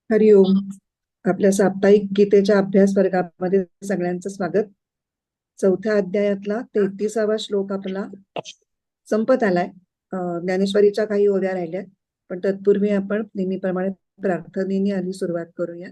हरिओम. आपल्या साप्ताहिक गीतेच्या अभ्यास वर्गामध्ये सगळ्यांचं स्वागत. चौथ्या अध्यायातला 33वा श्लोक आपला संपत आलाय. ज्ञानेश्वरीच्या काही ओव्या राहिल्या, पण तत्पूर्वी आपण नेहमीप्रमाणे प्रार्थनेने आधी सुरुवात करूया.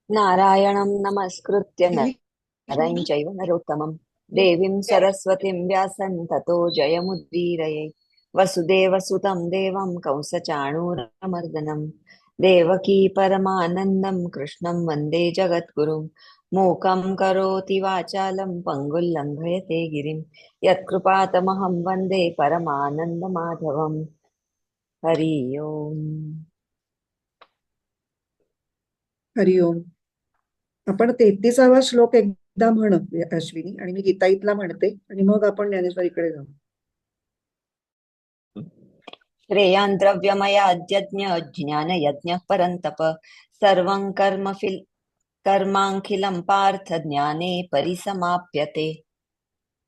नारायणं नमस्कृत्य नरं चैव नरोत्तमं देवीं सरस्वतीं व्यासं ततो जयमुदीरये। वसुदेवसुतं देवं कंसचाणूरमर्दनं देवकी परमानन्दं कृष्णं वन्दे जगद्गुरुं। मूकं करोति वाचालं पङ्गुं लङ्घयते गिरिं यत्कृपातमहं वन्दे परमानन्दमाधवम्। हरि ओम. हरिओम. आपण 33वा श्लोक एकदा म्हण अश्विनी, आणि मी गीताईतला म्हणते आणि मग आपण ज्ञानेश्वरीकडे जाऊ. श्रेयान् द्रव्यमयाद्यज्ञ ज्ञानयज्ञः परन्तप सर्वं कर्माखिलं पार्थ ज्ञाने परिसमाप्यते।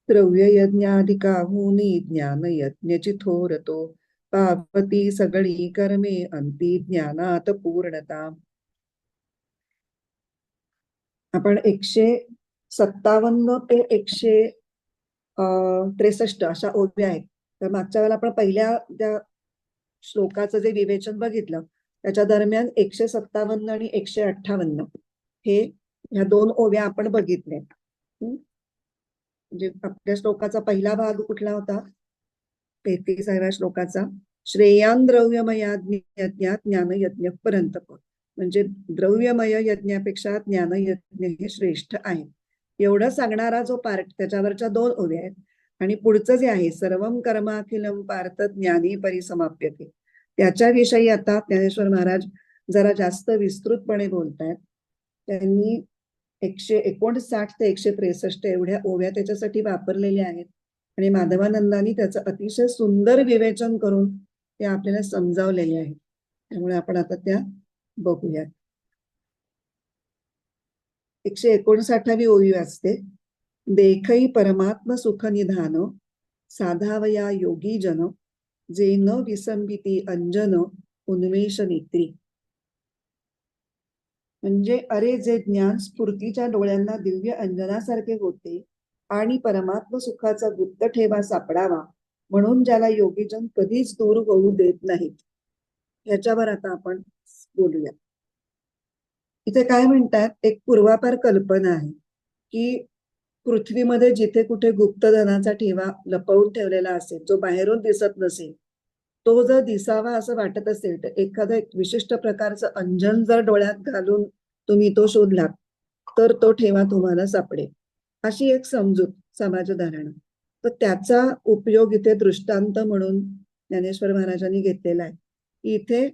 द्रव्ययज्ञाधिकाहूनी ज्ञानयज्ञची थोरतो पावती सगळी कर्मे अंती ज्ञानात पूर्णता. आपण 157 ते 163 अशा ओव्या आहेत. तर मागच्या वेळेला आपण पहिल्या त्या श्लोकाचं जे विवेचन बघितलं, त्याच्या दरम्यान 157 आणि 158 ह्या दोन ओव्या आपण बघितल्या. म्हणजे आपल्या श्लोकाचा पहिला भाग कुठला होता? 33व्या श्लोकाचा श्रेयान द्रव्यमयाज्ञ ज्ञानयज्ञ परंतप, म्हणजे द्रव्यमय यज्ञापेक्षा ज्ञानयज्ञ हे श्रेष्ठ आहे. एवढं सांगणारा जो पार्ट, त्याच्यावरच्या दोन ओव्या आहेत. आणि पुढचं जे आहे सर्वम कर्माखिलम पार्थ ज्ञानी परिसमाप्यते, त्याच्याविषयी आता ज्ञानेश्वर महाराज जरा जास्त विस्तृतपणे बोलतायत. त्यांनी 159 ते 163 एवढ्या ओव्या त्याच्यासाठी वापरलेल्या आहेत. आणि माधवानंदांनी त्याचं अतिशय सुंदर विवेचन करून ते आपल्याला समजावलेले आहेत. त्यामुळे आपण आता त्या बघूया. 159वी ओवी असते, देखई परमात्म सुख निधान साधावया योगी जन जे न विसंबिती अंजन उन्मेष नेत्री. म्हणजे अरे, जे ज्ञान स्फूर्तीच्या डोळ्यांना दिव्य अंजनासारखे होते आणि परमात्म सुखाचा गुप्त ठेवा सापडावा म्हणून ज्याला योगीजन कधीच दूर होऊ देत नाहीत, ह्याच्यावर आता आपण बोलूया. इथे काय म्हणतात, एक पूर्वापार कल्पना आहे की पृथ्वीमध्ये जिथे कुठे गुप्तधनाचा ठेवा लपवून ठेवलेला असेल, जो बाहेरून दिसत नसेल, तो जर दिसावा असं वाटत असेल तर एखादं विशिष्ट प्रकारचं अंजन जर डोळ्यात घालून तुम्ही तो शोधलात तर तो ठेवा तुम्हाला सापडेल, अशी एक समजूत समाजधारणा. तर त्याचा उपयोग इथे दृष्टांत म्हणून ज्ञानेश्वर महाराजांनी घेतलेला आहे. इथे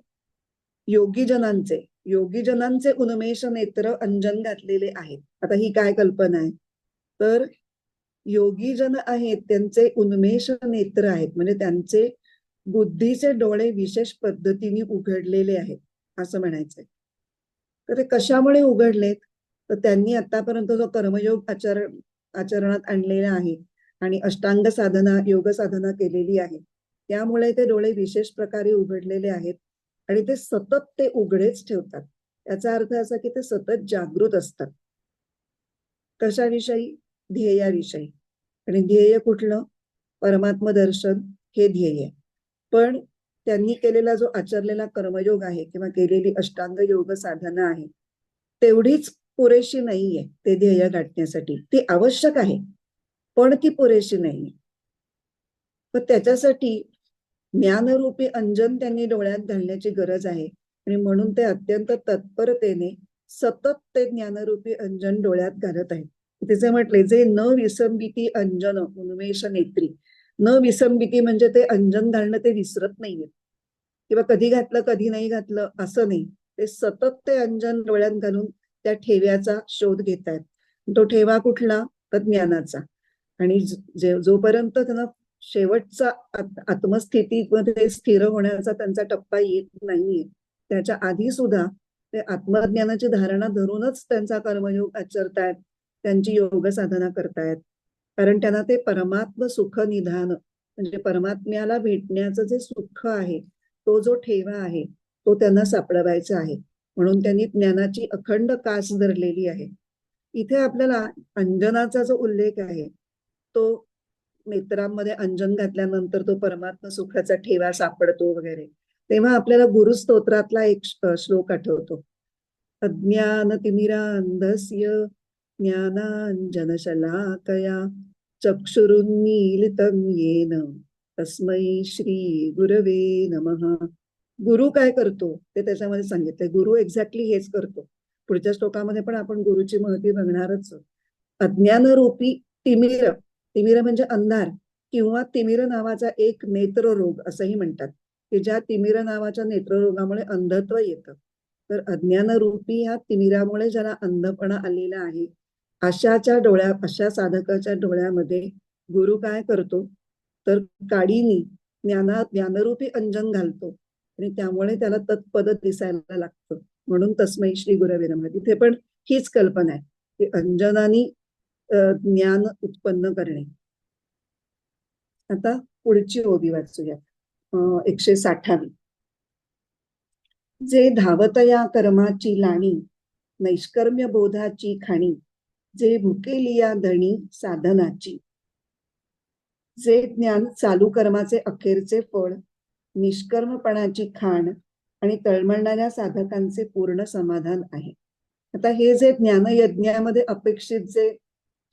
योगीजनांचे उन्मेष नेत्र अंजन घातलेले आहेत. आता ही काय कल्पना आहे, तर योगीजन आहेत त्यांचे उन्मेष नेत्र आहेत, म्हणजे त्यांचे बुद्धीचे डोळे विशेष पद्धतीने उघडलेले आहेत असं म्हणायचंय. तर ते कशामुळे उघडलेत, तर त्यांनी आतापर्यंत जो कर्मयोग आचरणात आणलेला आहे आणि अष्टांग साधना योग साधना केलेली आहे, त्यामुळे ते डोळे विशेष प्रकारे उघडलेले आहेत आणि ते सतत ते उघडेच ठेवतात. याचा अर्थ असा की ते सतत जागृत असतात. कशाविषयी? ध्येयाविषयी. आणि ध्येय कुठलं? परमात्म दर्शन हे ध्येय. पण त्यांनी केलेला जो आचरलेला कर्मयोग आहे किंवा केलेली अष्टांग योग साधना आहे, तेवढीच पुरेशी नाहीये ते ध्येय गाठण्यासाठी. ती आवश्यक आहे, पण ती पुरेशी नाहीये. पण त्याच्यासाठी ज्ञानरूपी अंजन त्यांनी डोळ्यात घालण्याची गरज आहे. आणि म्हणून ते अत्यंत तत्परतेने सतत ते ज्ञानरूपी अंजन डोळ्यात घालत आहेत. तिचे म्हटले, जे न विसंबिती अंजन उन्मेष नेत्री. न विसंबिती म्हणजे ते अंजन घालणं ते विसरत नाहीये, किंवा कधी घातलं कधी नाही घातलं असं नाही. ते सतत ते अंजन डोळ्यात घालून त्या ठेव्याचा शोध घेत आहेत. तो ठेवा कुठला? तर ज्ञानाचा. आणि जोपर्यंत त्यांना शेवटचा आत्मस्थितीमध्ये स्थिर होण्याचा त्यांचा टप्पा येत नाहीये, त्याच्या आधी सुद्धा ते आत्मज्ञानाची धारणा धरूनच त्यांचा कर्मयोग आचरतायत, त्यांची योग साधना करतायत. कारण त्यांना ते परमात्म सुख निधान, म्हणजे परमात्म्याला भेटण्याचं जे सुख आहे, तो जो ठेवा आहे, तो त्यांना सापडवायचा आहे. म्हणून त्यांनी ज्ञानाची अखंड कास धरलेली आहे. इथे आपल्याला अंजनाचा जो उल्लेख आहे, तो नेत्रांमध्ये अंजन घातल्यानंतर तो परमात्मा सुखाचा ठेवा सापडतो वगैरे, तेव्हा आपल्याला गुरुस्तोत्रातला एक श्लोक आठवतो. अज्ञानतिमिरान्धस्य ज्ञानाञ्जनशलाकया चक्षुरुन्मीलितं येन तस्मै श्री गुरवे नमः. गुरु काय करतो ते त्याच्यामध्ये सांगितलंय. गुरु एक्झॅक्टली हेच करतो. पुढच्या श्लोकामध्ये पण आपण गुरुची महती बघणारच. अज्ञानरूपी तिमिर, तिमिर म्हणजे अंधार, किंवा तिमिर नावाचा एक नेत्ररोग असंही म्हणतात, की ज्या तिमिर नावाच्या नेत्ररोगामुळे अंधत्व येतं. तर अज्ञानरूपी या तिमिरामुळे ज्याला अंधपणा आलेला आहे, अशा साधकाच्या डोळ्यामध्ये गुरु काय करतो, तर काडीनी ज्ञानरूपी अंजन घालतो आणि त्यामुळे त्याला तत्पद दिसायला लागतं. म्हणून तस्मै श्री गुरवे नमः. तिथे पण हीच कल्पना आहे की अंजनानी ज्ञान उत्पन्न करणे. आता पुढची ओवी वाचूया. 160. जे धावतया कर्माची लाणी, नैष्कर्म्य बोधाची खाणी, जे भुकेलिया धणी साधनाची. जे ज्ञान चालू कर्माचे अखेरचे फळ, निष्कर्मपणाची खाण आणि तळमळणाऱ्या साधकांचे पूर्ण समाधान आहे. आता हे जे ज्ञानयज्ञामध्ये अपेक्षित जे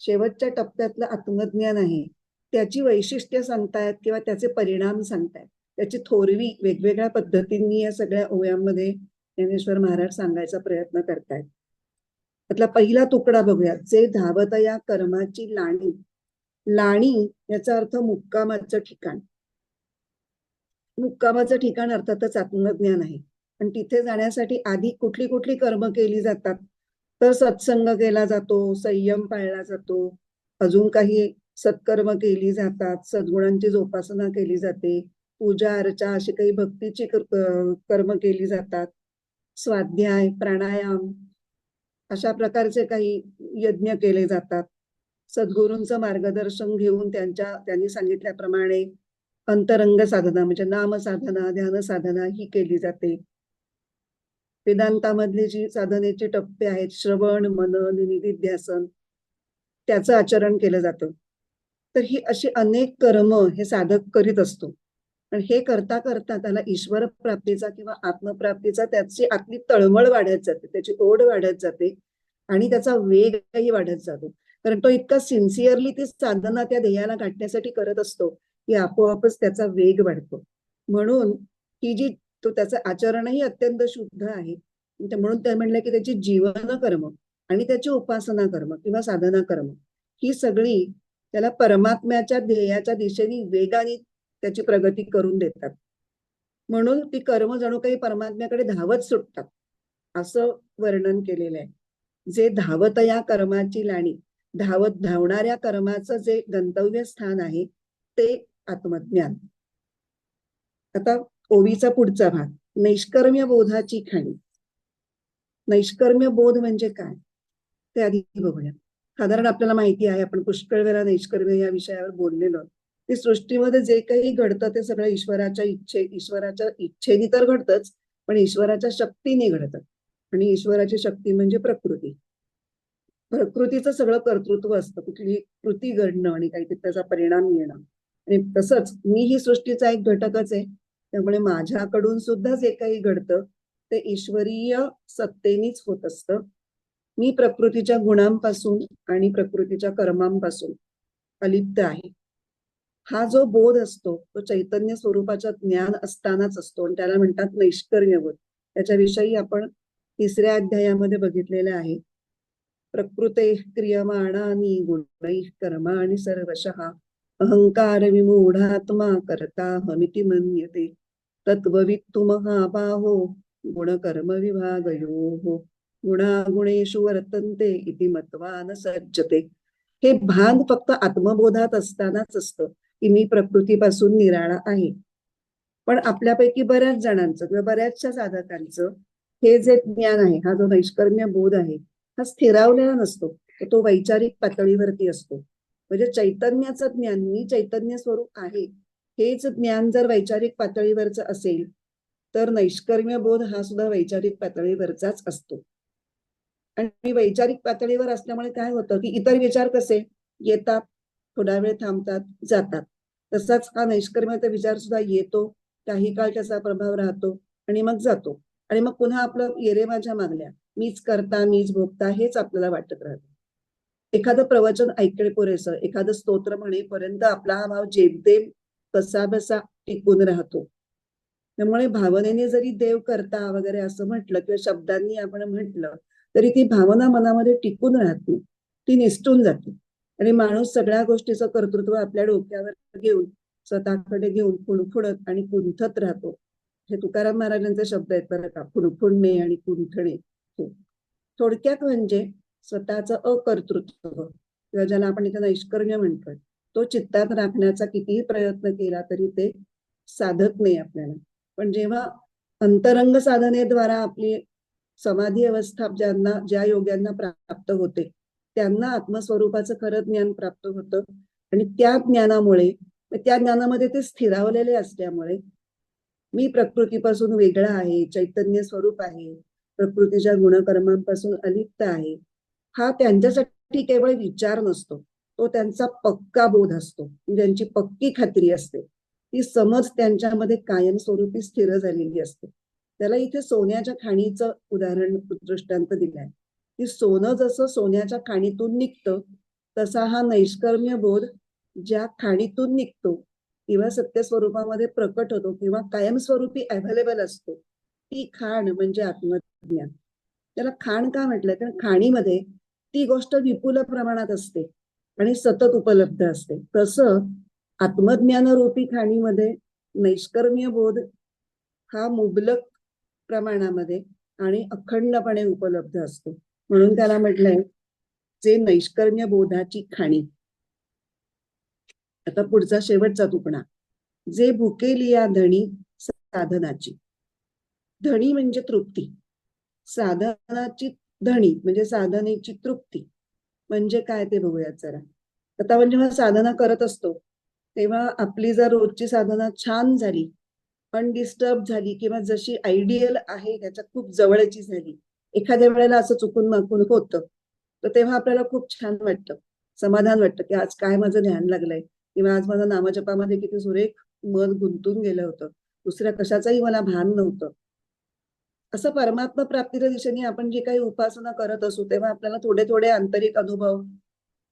शेवटच्या टप्प्यातलं आत्मज्ञान आहे, त्याची वैशिष्ट्य सांगतायत किंवा त्याचे परिणाम सांगतायत. त्याची थोरवी वेगवेगळ्या पद्धतींनी या सगळ्या ओव्यांमध्ये ज्ञानेश्वर महाराज सांगायचा प्रयत्न करतायत. त्यातला पहिला तुकडा बघूया. जे धावतया कर्माची लाणी. लाणी याचा अर्थ मुक्कामाचं ठिकाण. मुक्कामाचं ठिकाण अर्थातच आत्मज्ञान आहे. पण तिथे जाण्यासाठी आधी कुठली कुठली कर्म केली जातात, तर सत्संग केला जातो, संयम पाळला जातो, अजून काही सत्कर्म केली जातात, सद्गुणांची जोपासना केली जाते, पूजा अर्चा अशी काही भक्तीची कर्म केली जातात, स्वाध्याय प्राणायाम अशा प्रकारचे काही यज्ञ केले जातात. सद्गुरूंचं मार्गदर्शन घेऊन त्यांनी सांगितल्याप्रमाणे अंतरंग साधना म्हणजे नाम साधना, ध्यान साधना ही केली जाते. वेदांतामधली जी साधनेची टप्पे आहेत, श्रवण, मनन, निधिध्यासन, त्याचं आचरण केलं जातं. तर ही अशी अनेक कर्म हे साधक करीत असतो. पण हे करता करता त्याला ईश्वर प्राप्तीचा किंवा आत्मप्राप्तीचा त्याची आतली तळमळ वाढत जाते, त्याची ओढ वाढत जाते आणि त्याचा वेगही वाढत जातो. कारण तो इतका सिन्सिअरली ती साधना त्या ध्येयाला गाठण्यासाठी करत असतो की आपोआपच त्याचा वेग वाढतो. म्हणून ही जी तो त्याचं आचरणही अत्यंत शुद्ध आहे. म्हणून ते म्हणलं की त्याची जीवन कर्म आणि त्याची उपासना कर्म किंवा साधना कर्म ही सगळी त्याला परमात्म्याच्या ध्येयाच्या दिशेने वेगाने त्याची प्रगती करून देतात. म्हणून ती कर्म जणू काही परमात्म्याकडे धावत सुटतात असं वर्णन केलेलं आहे. जे धावतया कर्माची लाणी, धावणाऱ्या कर्माचं जे गंतव्य स्थान आहे ते आत्मज्ञान. आता ओवीचा पुढचा भाग, नैष्कर्म्य बोधाची खाणी. नैष्कर्म्य बोध म्हणजे काय ते आधी बघूया. साधारण आपल्याला माहिती आहे, आपण पुष्कळ वेळा नैष्कर्म्य या विषयावर बोललेलो. की सृष्टीमध्ये जे काही घडतं ते सगळं ईश्वराच्या इच्छेने तर घडतंच, पण ईश्वराच्या शक्तीने घडतं. आणि ईश्वराची शक्ती म्हणजे प्रकृती. प्रकृतीचं सगळं कर्तृत्व असतं, कुठली कृती घडणं आणि काहीतरी त्याचा परिणाम येणं. आणि तसंच मी ही सृष्टीचा एक घटकच आहे, त्यामुळे माझ्याकडून सुद्धा जे काही घडतं ते ईश्वरीय सत्तेनीच होत असतं. मी प्रकृतीच्या गुणांपासून आणि प्रकृतीच्या कर्मांपासून अलिप्त आहे. हा जो बोध असतो तो चैतन्य स्वरूपाचं ज्ञान असतानाच असतो आणि त्याला म्हणतात नैष्कर्म्य बोध. त्याच्याविषयी आपण 3ऱ्या अध्यायामध्ये बघितलेलं आहे. प्रकृते क्रियमाणानि गुणैः कर्माणि सर्वशः अहंकार विमूढात्मा कर्ता हमिति मन्यते तत्त्ववित्तु महाबाहो गुणकर्म विभागयोः गुणागुणेषु वर्तन्ते इति मत्वा न सज्जते. हे भान फक्त आत्मबोधात असतानाच असतं की मी प्रकृतीपासून निराळा आहे. पण आपल्यापैकी बऱ्याच जणांचं किंवा बऱ्याचशा साधकांचं हे जे ज्ञान आहे, हा जो नैष्कर्म्य बोध आहे, हा स्थिरावलेला नसतो, तो वैचारिक पातळीवरती असतो. म्हणजे चैतन्याचं ज्ञान, मी चैतन्य स्वरूप आहे हेच ज्ञान जर वैचारिक पातळीवरचं असेल तर नैष्कर्म्य बोध हा सुद्धा वैचारिक पातळीवरचाच असतो. आणि वैचारिक पातळीवर असल्यामुळे काय होतं की इतर विचार कसे येतात, थोडा वेळ थांबतात, जातात. तसाच हा नैष्कर्म्याचा विचार सुद्धा येतो, काही काळ त्याचा प्रभाव राहतो आणि मग जातो. आणि मग पुन्हा आपलं येरे माझ्या मागल्या, मीच करता मीच भोगता हेच आपल्याला वाटत राहतं. एखादं प्रवचन ऐकणे पुरेसं, एखादं स्तोत्र म्हणेपर्यंत आपला हा भाव जेमतेम कसा बसा टिकून राहतो. त्यामुळे भावनेने जरी देव करता वगैरे असं म्हटलं किंवा शब्दांनी आपण म्हटलं तरी ती भावना मनामध्ये टिकून राहत नाही, ती निसटून जाते. आणि माणूस सगळ्या गोष्टीचं कर्तृत्व आपल्या डोक्यावर घेऊन, स्वतःकडे घेऊन खुणखुणत आणि कुंठत राहतो. हे तुकाराम महाराजांचे शब्द आहेत बरं का, खुणखुणणे आणि कुंठणे. थोडक्यात म्हणजे स्वतःचं अकर्तृत्व किंवा ज्याला आपण इथे नैष्कर्म्य म्हणतोय, तो चित्तात राखण्याचा कितीही प्रयत्न केला तरी ते साधत नाही आपल्याला. पण जेव्हा अंतरंग साधनेद्वारा आपली समाधी अवस्था ज्या योग्यांना प्राप्त होते त्यांना आत्मस्वरूपाचं खरं ज्ञान प्राप्त होतं. आणि त्या ज्ञानामध्ये ते स्थिरावलेले असल्यामुळे मी प्रकृतीपासून वेगळा आहे, चैतन्य स्वरूप आहे, प्रकृतीच्या गुणकर्मांपासून अलिप्त आहे, हा त्यांच्यासाठी केवळ विचार नसतो, तो त्यांचा पक्का बोध असतो, त्यांची पक्की खात्री असते. ती समज त्यांच्यामध्ये कायमस्वरूपी स्थिर झालेली असते. त्याला इथे सोन्याच्या खाणीचं उदाहरण दृष्टांत दिलंय की सोनं जसं सोन्याच्या खाणीतून निघतं तसा हा नैष्कर्म्य बोध ज्या खाणीतून निघतो किंवा सत्य स्वरूपामध्ये प्रकट होतो किंवा कायमस्वरूपी अवेलेबल असतो, ती खाण म्हणजे आत्मज्ञान. त्याला खाण का म्हटलंय, कारण खाणीमध्ये ती गोष्ट विपुल प्रमाणात असते आणि सतत उपलब्ध असते. तसं आत्मज्ञानरूपी खाणीमध्ये नैष्कर्म्य बोध हा मुबलक प्रमाणामध्ये आणि अखंडपणे उपलब्ध असतो. म्हणून त्याला म्हटलंय जे नैष्कर्म्य बोधाची खाणी. आता पुढचा शेवटचा तुकडा, जे भुकेलिया धणी साधनाची. धणी म्हणजे तृप्ती, साधनाची धणी म्हणजे साधनेची तृप्ती. म्हणजे काय ते बघूयात जरा. आता आपण जेव्हा साधना करत असतो तेव्हा आपली जर रोजची साधना छान झाली, अनडिस्टर्ब झाली किंवा जशी आयडियल आहे त्याच्या खूप जवळची झाली, एखाद्या वेळेला असं चुकून माकून होतं, तर तेव्हा आपल्याला खूप छान वाटतं, समाधान वाटतं की आज काय माझं ध्यान लागलंय किंवा आज माझं नामजपामध्ये किती सुरेख मन गुंतून गेलं होतं, दुसऱ्या कशाचाही मला भान नव्हतं. असं परमात्मा प्राप्तीच्या दिशेने आपण जे काही उपासना करत असू तेव्हा आपल्याला थोडे थोडे आंतरिक अनुभव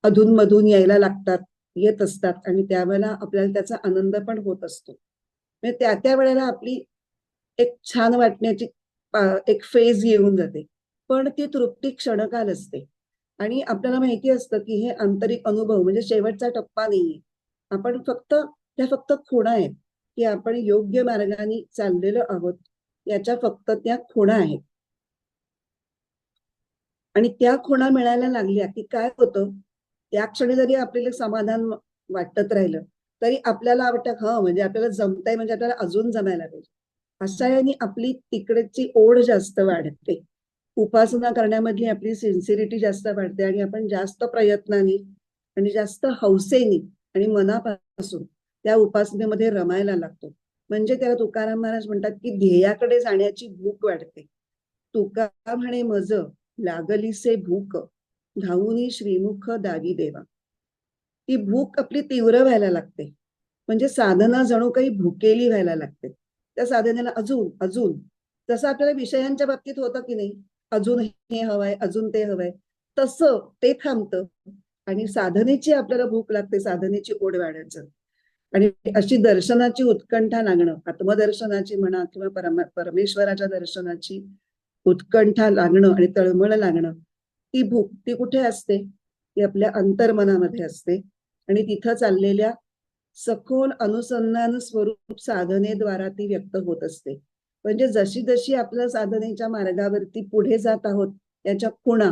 अधूनमधून यायला लागतात, येत असतात आणि त्यावेळेला आपल्याला त्याचा आनंद पण होत असतो. म्हणजे त्या वेळेला आपली एक छान वाटण्याची एक फेज येऊन जाते. पण ती तृप्ती क्षणकाल असते आणि आपल्याला माहिती असतं की हे आंतरिक अनुभव म्हणजे शेवटचा टप्पा नाहीये. आपण फक्त खुणा आहेत की आपण योग्य मार्गाने चाललेलो आहोत, याच्या फक्त त्या खुणा आहेत. आणि त्या खुणा मिळायला लागल्या की काय होतं, त्या क्षणी जरी आपल्याला समाधान वाटत राहिलं तरी आपल्याला वाटतं हा म्हणजे आपल्याला जमतंय, म्हणजे आपल्याला अजून जमायला पाहिजे. अशा याने आपली तिकडची ओढ जास्त वाढते, उपासना करण्यामधली आपली सिन्सिरिटी जास्त वाढते आणि आपण जास्त प्रयत्नाने आणि जास्त हौसेने आणि मनापासून त्या उपासनेमध्ये रमायला लागतो. म्हणजे त्याला तुकाराम महाराज म्हणतात की ध्येयाकडे जाण्याची भूक वाढते. तुका म्हणे मज लागलीसे भूक, धावूनी श्रीमुख दावी देवा. ती भूक आपली तीव्र व्हायला लागते, म्हणजे साधना जणू काही भुकेली व्हायला लागते. त्या साधनेला अजून अजून, जसं आपल्याला विषयांच्या बाबतीत होतं की नाही, अजून हे हवंय अजून ते हवंय, तसं ते थांबतं आणि साधनेची आपल्याला भूक लागते, साधनेची ओढ वाढायचं. आणि अशी दर्शनाची उत्कंठा लागणं, आत्मदर्शनाची म्हणा किंवा परमेश्वराच्या दर्शनाची उत्कंठा लागणं आणि तळमळ लागणं, ती भूक ती कुठे असते, ती आपल्या अंतर्मनामध्ये असते. आणि तिथं चाललेल्या सखोल अनुसंधान स्वरूप साधनेद्वारा ती व्यक्त होत असते. म्हणजे जशी जशी आपल्या साधनेच्या मार्गावरती पुढे जात आहोत याच्या खुणा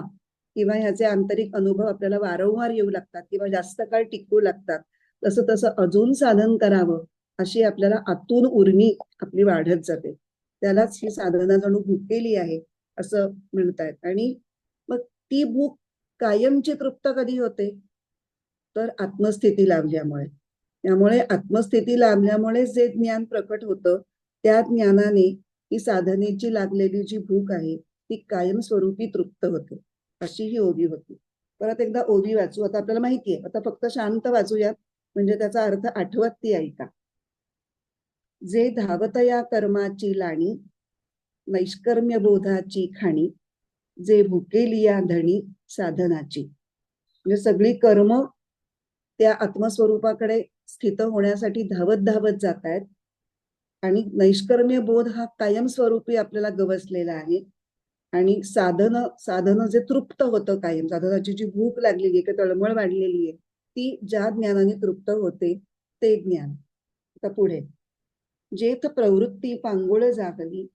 किंवा ह्याचे आंतरिक अनुभव आपल्याला वारंवार येऊ लागतात किंवा जास्त काळ टिकू लागतात, तसं तसं अजून साधन करावं अशी आपल्याला आतून उर्मी आपली वाढत जाते. त्यालाच ही साधना जणू भुकेली आहे असं म्हणतायत. आणि मग ती भूक कायमची तृप्त कधी होते, तर आत्मस्थिती लाभल्यामुळे. त्यामुळे आत्मस्थिती लाभल्यामुळे जे ज्ञान प्रकट होतं त्या ज्ञानाने ही साधनेची लागलेली जी भूक आहे ती कायमस्वरूपी तृप्त होते. अशी ही ओवी होती. परत एकदा ओवी वाचू. आता आपल्याला माहितीये, आता फक्त शांत वाचूयात म्हणजे त्याचा अर्थ आठवत ती ऐका. जे धावत या कर्माची लाणी, नैष्कर्म्य बोधाची खाणी, जे भुकेली या धणी साधनाची. म्हणजे सगळी कर्म त्या आत्मस्वरूपाकडे स्थित होण्यासाठी धावत धावत जात आहेत आणि नैष्कर्म्य बोध हा कायमस्वरूपी आपल्याला गवसलेला आहे. आणि साधन जे तृप्त होतं कायम, साधनाची जी भूक लागलेली आहे, तळमळ वाढलेली आहे, ती ज्या ज्ञानाने तृप्त होते ते ज्ञान. आता पुढे, जेथ प्रवृत्ती पांगुळ जागली,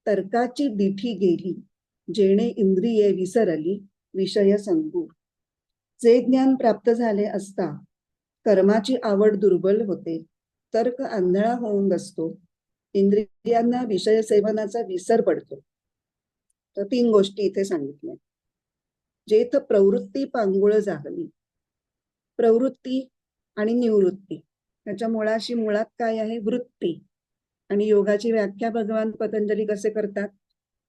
तर्काची दिठी गेली, जेणे इंद्रिये विसरली, विषय संगू. जे ज्ञान प्राप्त झाले असता कर्माची आवड दुर्बल होते, तर्क आंधळा होऊन बसतो, इंद्रियांना विषय सेवनाचा विसर पडतो. तर 3 गोष्टी इथे सांगितल्या. जेथ प्रवृत्ती पांगुळ जागली, प्रवृत्ती आणि निवृत्ती त्याच्या मुळात काय आहे? वृत्ती. आणि योगाची व्याख्या भगवान पतंजली कसे करतात?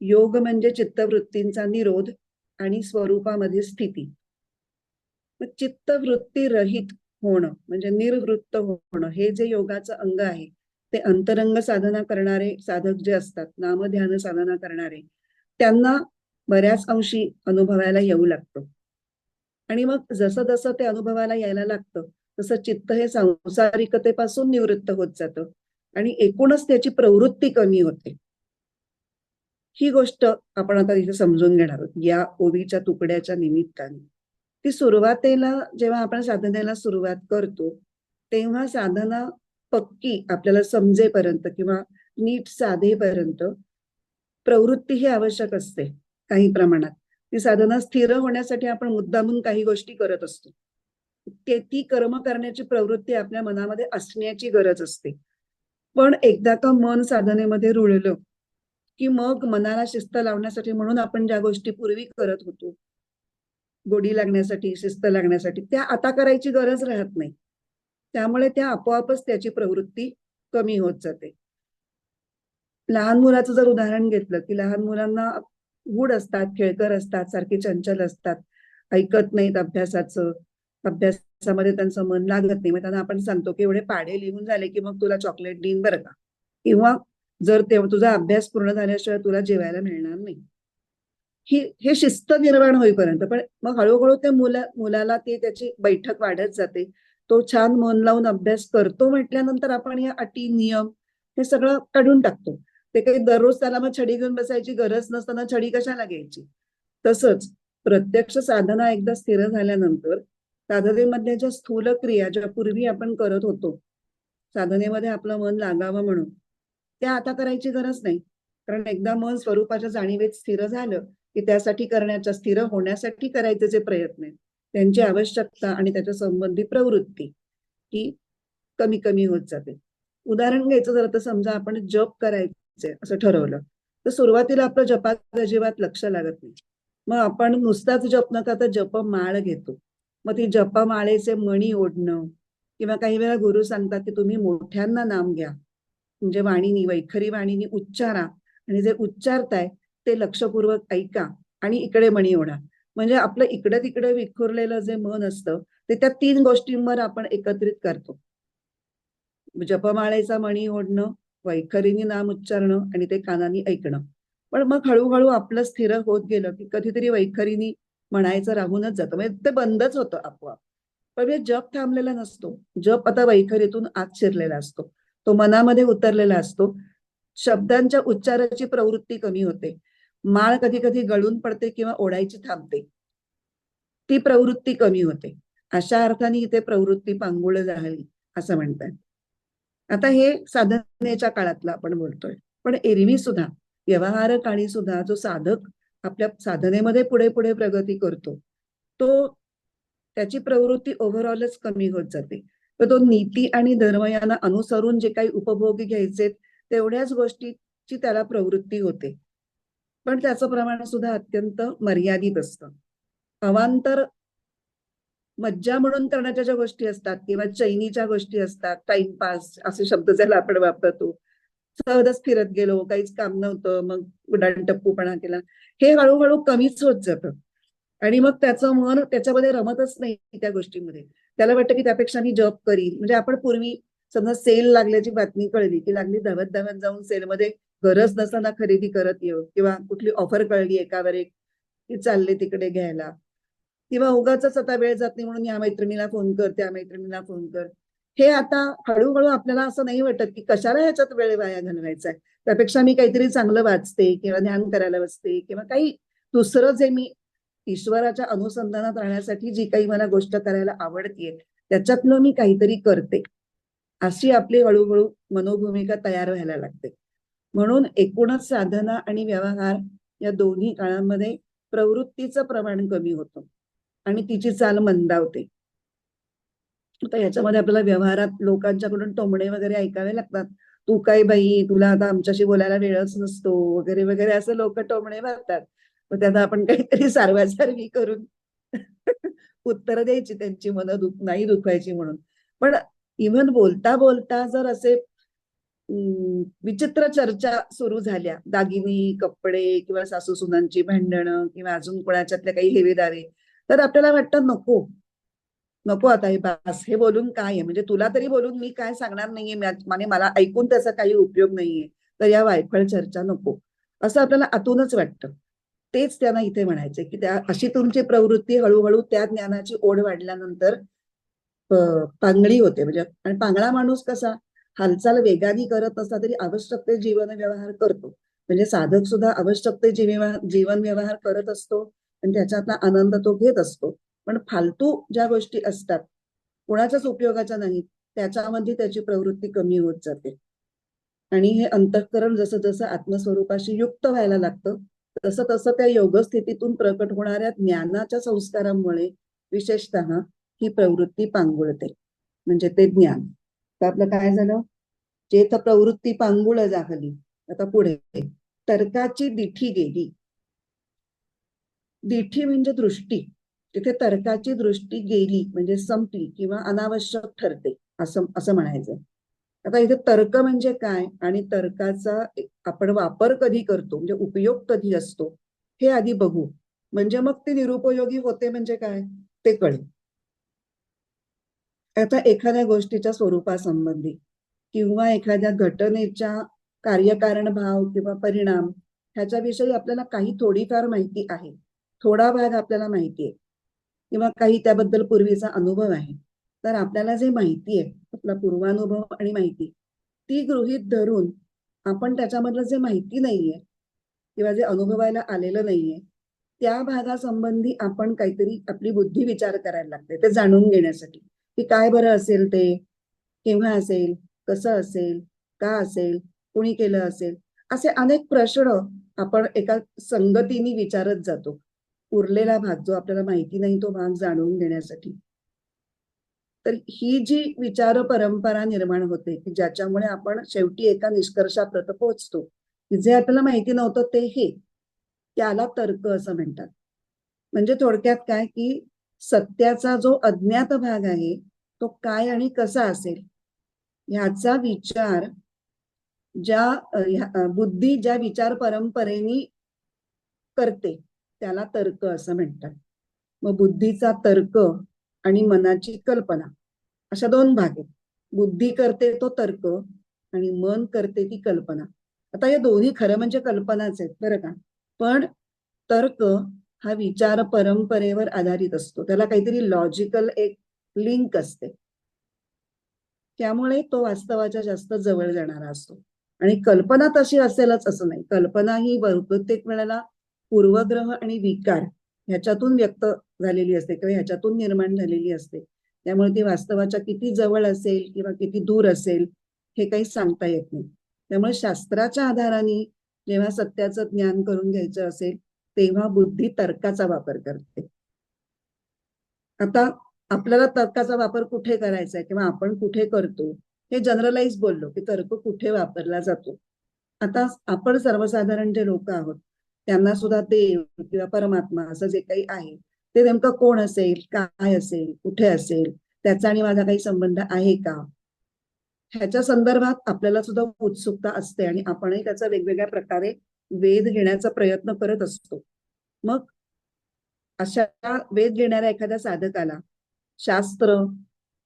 योग म्हणजे चित्तवृत्तींचा निरोध आणि स्वरूपामध्ये स्थिती. चित्तवृत्ती रहित होणं म्हणजे निर्वृत्त होणं हे जे योगाचं अंग आहे ते अंतरंग साधना करणारे साधक जे असतात, नामध्यान साधना करणारे, त्यांना बऱ्याच अंशी अनुभवायला येऊ लागतं. आणि मग जसं जसं ते अनुभवाला यायला लागतं तसं चित्त हे सांसारिकतेपासून निवृत्त होत जातं आणि एकूणच त्याची प्रवृत्ती कमी होते. ही गोष्ट आपण आता इथे समजून घेणार आहोत या ओवीच्या तुकड्याच्या निमित्ताने. ती सुरुवातीला जेव्हा आपण साधनेला सुरुवात करतो तेव्हा साधना पक्की आपल्याला समजेपर्यंत किंवा नीट साधेपर्यंत प्रवृत्ती ही आवश्यक असते काही प्रमाणात. ती साधना स्थिर होण्यासाठी आपण मुद्दामून काही गोष्टी करत असतो. ती कर्म करण्याची प्रवृत्ती आपल्या मनामध्ये असण्याची गरज असते. पण एकदा का मन साधनेमध्ये रुळलं की मग मनाला शिस्त लावण्यासाठी म्हणून आपण ज्या गोष्टी पूर्वी करत होतो, गोडी लागण्यासाठी, शिस्त लागण्यासाठी, त्या आता करायची गरज राहत नाही. त्यामुळे त्या आपोआपच त्याची प्रवृत्ती कमी होत जाते. लहान मुलाचं जर उदाहरण घेतलं की लहान मुलांना गूढ असतात, खेळकर असतात, सारखी चंचल असतात, ऐकत नाहीत अभ्यासाचं, अभ्यासामध्ये त्यांचं मन लागत नाही. मग त्यांना आपण सांगतो की एवढे पाढे लिहून झाले की मग तुला चॉकलेट देईन बरं का, किंवा जर तुझा अभ्यास पूर्ण झाल्याशिवाय तुला जेवायला मिळणार नाही. हे शिस्त निर्माण होईपर्यंत. पण मग हळूहळू त्या मुलाला ती त्याची बैठक वाढत जाते. तो छान मन लावून अभ्यास करतो म्हटल्यानंतर आपण या अटी नियम हे सगळं काढून टाकतो. ते काही दररोज त्याला मग छडी घेऊन बसायची गरज नसताना छडी कशाला घ्यायची. तसंच प्रत्यक्ष साधना एकदा स्थिर झाल्यानंतर साधनेमधल्या ज्या स्थूल क्रिया ज्या पूर्वी आपण करत होतो साधनेमध्ये आपलं मन लागावं म्हणून, त्या आता करायची गरज नाही. कारण एकदा मन स्वरूपाच्या जाणीवेत स्थिर झालं की त्यासाठी करण्याच्या, स्थिर होण्यासाठी करायचे जे प्रयत्न आहेत त्यांची आवश्यकता आणि त्याच्या संबंधी प्रवृत्ती ही कमी कमी होत जाते. उदाहरण घ्यायचं जर तर समजा आपण जप करायचे असं ठरवलं तर सुरुवातीला आपलं जपात अजिबात लक्ष लागत नाही. मग आपण नुसताच जप न करता जपमाळ घेतो. मग ती जपमाळेचे मणी ओढणं किंवा काही वेळा गुरु सांगतात की तुम्ही मोठ्यांना नाम घ्या, म्हणजे वाणीनी, वैखरी वाणीनी उच्चारा आणि जे उच्चारताय ते लक्षपूर्वक ऐका आणि इकडे मणी ओढा. म्हणजे आपलं इकडे तिकडे विखुरलेलं जे मन असतं ते त्या 3 गोष्टींवर आपण एकत्रित करतो. जपमाळेचा मणी ओढणं, वैखरीनी नाम उच्चारणं आणि ते कानानी ऐकणं. पण मग हळूहळू आपलं स्थिर होत गेलं की कधीतरी वैखरीनी म्हणायचं राहूनच जातं, म्हणजे ते बंदच होतं आपोआप. पण जप थांबलेला नसतो. जप आता वैखरीतून आत शिरलेला असतो, तो मनामध्ये उतरलेला असतो. शब्दांच्या उच्चाराची प्रवृत्ती कमी होते. माळ कधी कधी गळून पडते किंवा ओढायची थांबते, ती प्रवृत्ती कमी होते. अशा अर्थाने इथे प्रवृत्ती पांगुळ झाली असं म्हणतात. आता हे साधनेच्या काळातलं आपण बोलतोय. पण एरवी सुद्धा व्यवहार काळी सुद्धा जो साधक आपल्या साधनेमध्ये पुढे पुढे प्रगती करतो तो त्याची प्रवृत्ती ओव्हरऑलच कमी होत जाते. तर तो नीती आणि धर्म यांना अनुसरून जे काही उपभोग घ्यायचे तेवढ्याच गोष्टीची त्याला प्रवृत्ती होते. पण त्याचं प्रमाण सुद्धा अत्यंत मर्यादित असतं. अवांतर मज्जा म्हणून करण्याच्या ज्या गोष्टी असतात किंवा चैनीच्या गोष्टी असतात, टाइमपास असे शब्द ज्याला आपण वापरतो, सहजच फिरत गेलो, काहीच काम नव्हतं, मग उडाणटप्पूपणा केला, हे हळूहळू कमीच होत जातं. आणि मग त्याचं मन त्याच्यामध्ये रमतच नाही त्या गोष्टीमध्ये. त्याला वाटतं की त्यापेक्षा मी जॉब करीन. म्हणजे आपण पूर्वी समजा सेल लागल्याची बातमी कळली की लागली धावत धावत जाऊन सेलमध्ये गरज नसताना खरेदी करत येऊ, किंवा कुठली ऑफर कळली एकावर एक की चालले तिकडे घ्यायला, किंवा उगाचच आता वेळ जात नाही म्हणून या मैत्रिणीला फोन कर, त्या मैत्रिणीला फोन कर. हे आता हळूहळू आपल्याला असं नाही वाटत की कशाला ह्याच्यात वेळ वाया घालवायचा आहे. त्यापेक्षा मी काहीतरी चांगलं वाचते किंवा ध्यान करायला बसते किंवा काही दुसरं जे मी ईश्वराच्या अनुसंधानात राहण्यासाठी जी काही मला गोष्ट करायला आवडतीये त्याच्यातलं मी काहीतरी करते, अशी आपली हळूहळू मनोभूमिका तयार व्हायला लागते. म्हणून एकूणच साधना आणि व्यवहार या दोन्ही काळामध्ये प्रवृत्तीचं प्रमाण कमी होतं आणि तिची चाल मंदावते. आता याच्यामध्ये आपल्याला व्यवहारात लोकांच्याकडून टोमणे वगैरे ऐकावे लागतात. तू काय बाई, तुला आता आमच्याशी बोलायला वेळच नसतो वगैरे वगैरे असं लोक टोमणे मारतात. मग त्यांना आपण काहीतरी सारवासारवी करून उत्तर द्यायची, त्यांची मनं नाही दुखवायची म्हणून. पण इव्हन बोलता बोलता जर असे विचित्र चर्चा सुरू झाल्या, दागिनी, कपडे किंवा सासू सुनांची भांडणं किंवा अजून कोणाच्यातल्या काही हेवेदावे, तर आपल्याला वाटतं नको नको आता हे बास, हे बोलून काय आहे, म्हणजे तुला तरी बोलून मी काय सांगणार नाहीये, म्हणजे मला ऐकून त्याचा काही उपयोग नाहीये, तर या वायफळ चर्चा नको, असं आपल्याला आतूनच वाटतं. तेच त्यांना इथे म्हणायचे की त्या अशी तुमची प्रवृत्ती हळूहळू त्या ज्ञानाची ओढ वाढल्यानंतर पांगळी होते. म्हणजे आणि पांगळा माणूस कसा हालचाल वेगाने करत असला तरी आवश्यक ते जीवन व्यवहार करतो. म्हणजे साधक सुद्धा आवश्यक ते जीवन व्यवहार करत असतो आणि त्याच्यातला आनंद तो घेत असतो. पण फालतू ज्या गोष्टी असतात कोणाच्याच उपयोगाच्या नाहीत त्याच्यामध्ये त्याची प्रवृत्ती कमी होत जाते. आणि हे अंतःकरण जसं जसं आत्मस्वरूपाशी युक्त व्हायला लागतं तसं तसं त्या योगस्थितीतून प्रकट होणाऱ्या ज्ञानाच्या संस्कारामुळे विशेषतः ही प्रवृत्ती पांगुळते, म्हणजे ते ज्ञान. तर आपलं काय झालं, जेथ प्रवृत्ती पांगुळ झाली. आता पुढे तर्काची दिठी गेली. दिठी म्हणजे दृष्टी, तिथे तर्काची दृष्टी गेली म्हणजे संपली किंवा अनावश्यक ठरते असं असं म्हणायचं. आता इथे तर्क म्हणजे काय आणि तर्काचा आपण वापर कधी करतो, म्हणजे उपयोग कधी असतो हे आधी बघू, म्हणजे मग ते निरुपयोगी होते म्हणजे काय ते कळेल. आता एखाद्या गोष्टीच्या स्वरूपासंबंधी किंवा एखाद्या घटनेच्या कार्यकारण भाव किंवा परिणाम ह्याच्याविषयी आपल्याला काही थोडीफार माहिती आहे, थोडा भाग आपल्याला माहिती आहे किंवा काही त्याबद्दल पूर्वीचा अनुभव आहे. तर आपल्याला जे माहिती आहे, आपला पूर्वानुभव आणि माहिती, ती गृहीत धरून आपण त्याच्यामधलं जे माहिती नाहीये किंवा जे अनुभवायला आलेलं नाहीये त्या भागासंबंधी आपण काहीतरी आपली बुद्धी विचार करायला लागते ते जाणून घेण्यासाठी की काय बरं असेल, ते केव्हा असेल, कसं असेल, का असेल, कुणी केलं असेल, असे अनेक प्रश्न आपण एका संगतीने विचारत जातो. उरलेला भाग जो आपल्याला माहिती नाही तो भाग जाणून घेण्यासाठी. तर ही जी विचार परंपरा निर्माण होते की ज्याच्यामुळे आपण शेवटी एका निष्कर्षाप्रत पोहोचतो की जे आपल्याला माहिती नव्हतं ते हे, त्याला तर्क असं म्हणतात. म्हणजे थोडक्यात काय की सत्याचा जो अज्ञात भाग आहे तो काय आणि कसा असेल ह्याचा विचार बुद्धी ज्या विचार परंपरेने करते त्याला तर्क असं म्हणतात. मग बुद्धीचा तर्क आणि मनाची कल्पना अशा दोन भाग आहेत. बुद्धी करते तो तर्क आणि मन करते ती कल्पना. आता या दोन्ही खरं म्हणजे कल्पनाच आहेत बरं का, पण तर्क हा विचार परंपरेवर आधारित असतो, त्याला काहीतरी लॉजिकल एक लिंक असते, त्यामुळे तो वास्तवाच्या जास्त जवळ जाणारा असतो. आणि कल्पना तशी असेलच असं नाही, कल्पना ही प्रत्येक वेळेला पूर्वग्रह आणि विकार ह्याच्यातून व्यक्त झालेली असते किंवा ह्याच्यातून निर्माण झालेली असते. त्यामुळे ती वास्तवाच्या किती जवळ असेल किंवा किती दूर असेल हे काही सांगता येत नाही. त्यामुळे शास्त्राच्या आधाराने जेव्हा सत्याचं ज्ञान करून घ्यायचं असेल तेव्हा बुद्धी तर्काचा वापर करते. आता आपल्याला तर्काचा वापर कुठे करायचा आहे किंवा आपण कुठे करतो हे जनरलाइज बोललो की तर्क कुठे वापरला जातो. आता आपण सर्वसाधारण जे लोक आहोत त्यांना सुद्धा देव किंवा परमात्मा असं जे काही आहे ते नेमकं कोण असेल, काय असेल, कुठे असेल, त्याचा आणि माझा काही संबंध आहे का, ह्याच्या संदर्भात आपल्याला सुद्धा उत्सुकता असते आणि आपणही त्याचा वेगवेगळ्या प्रकारे वेध घेण्याचा प्रयत्न करत असतो. मग अशा वेध घेणाऱ्या एखाद्या साधकाला शास्त्र,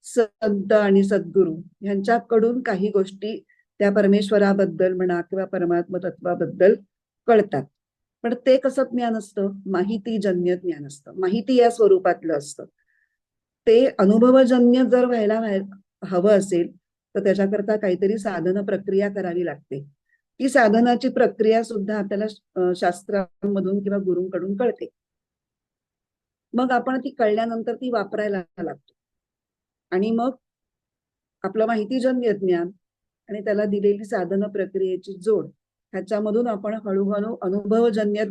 संत आणि सद्गुरू यांच्याकडून काही गोष्टी त्या परमेश्वराबद्दल म्हणा किंवा परमात्म तत्वाबद्दल कळतात. पण ते कसं ज्ञान असतं? माहितीजन्य ज्ञान असतं, माहिती या स्वरूपातलं असतं. ते अनुभवजन्य जर हवं असेल तर त्याच्याकरता काहीतरी साधन प्रक्रिया करावी लागते. ती साधनाची प्रक्रिया सुद्धा आपल्याला शास्त्रांमधून किंवा गुरूंकडून कळते. मग आपण ती कळल्यानंतर ती वापरायला लागतो आणि मग आपलं माहितीजन्य ज्ञान आणि त्याला दिलेली साधन प्रक्रियेची जोड ह्याच्यामधून आपण हळूहळू अनुभवजन्य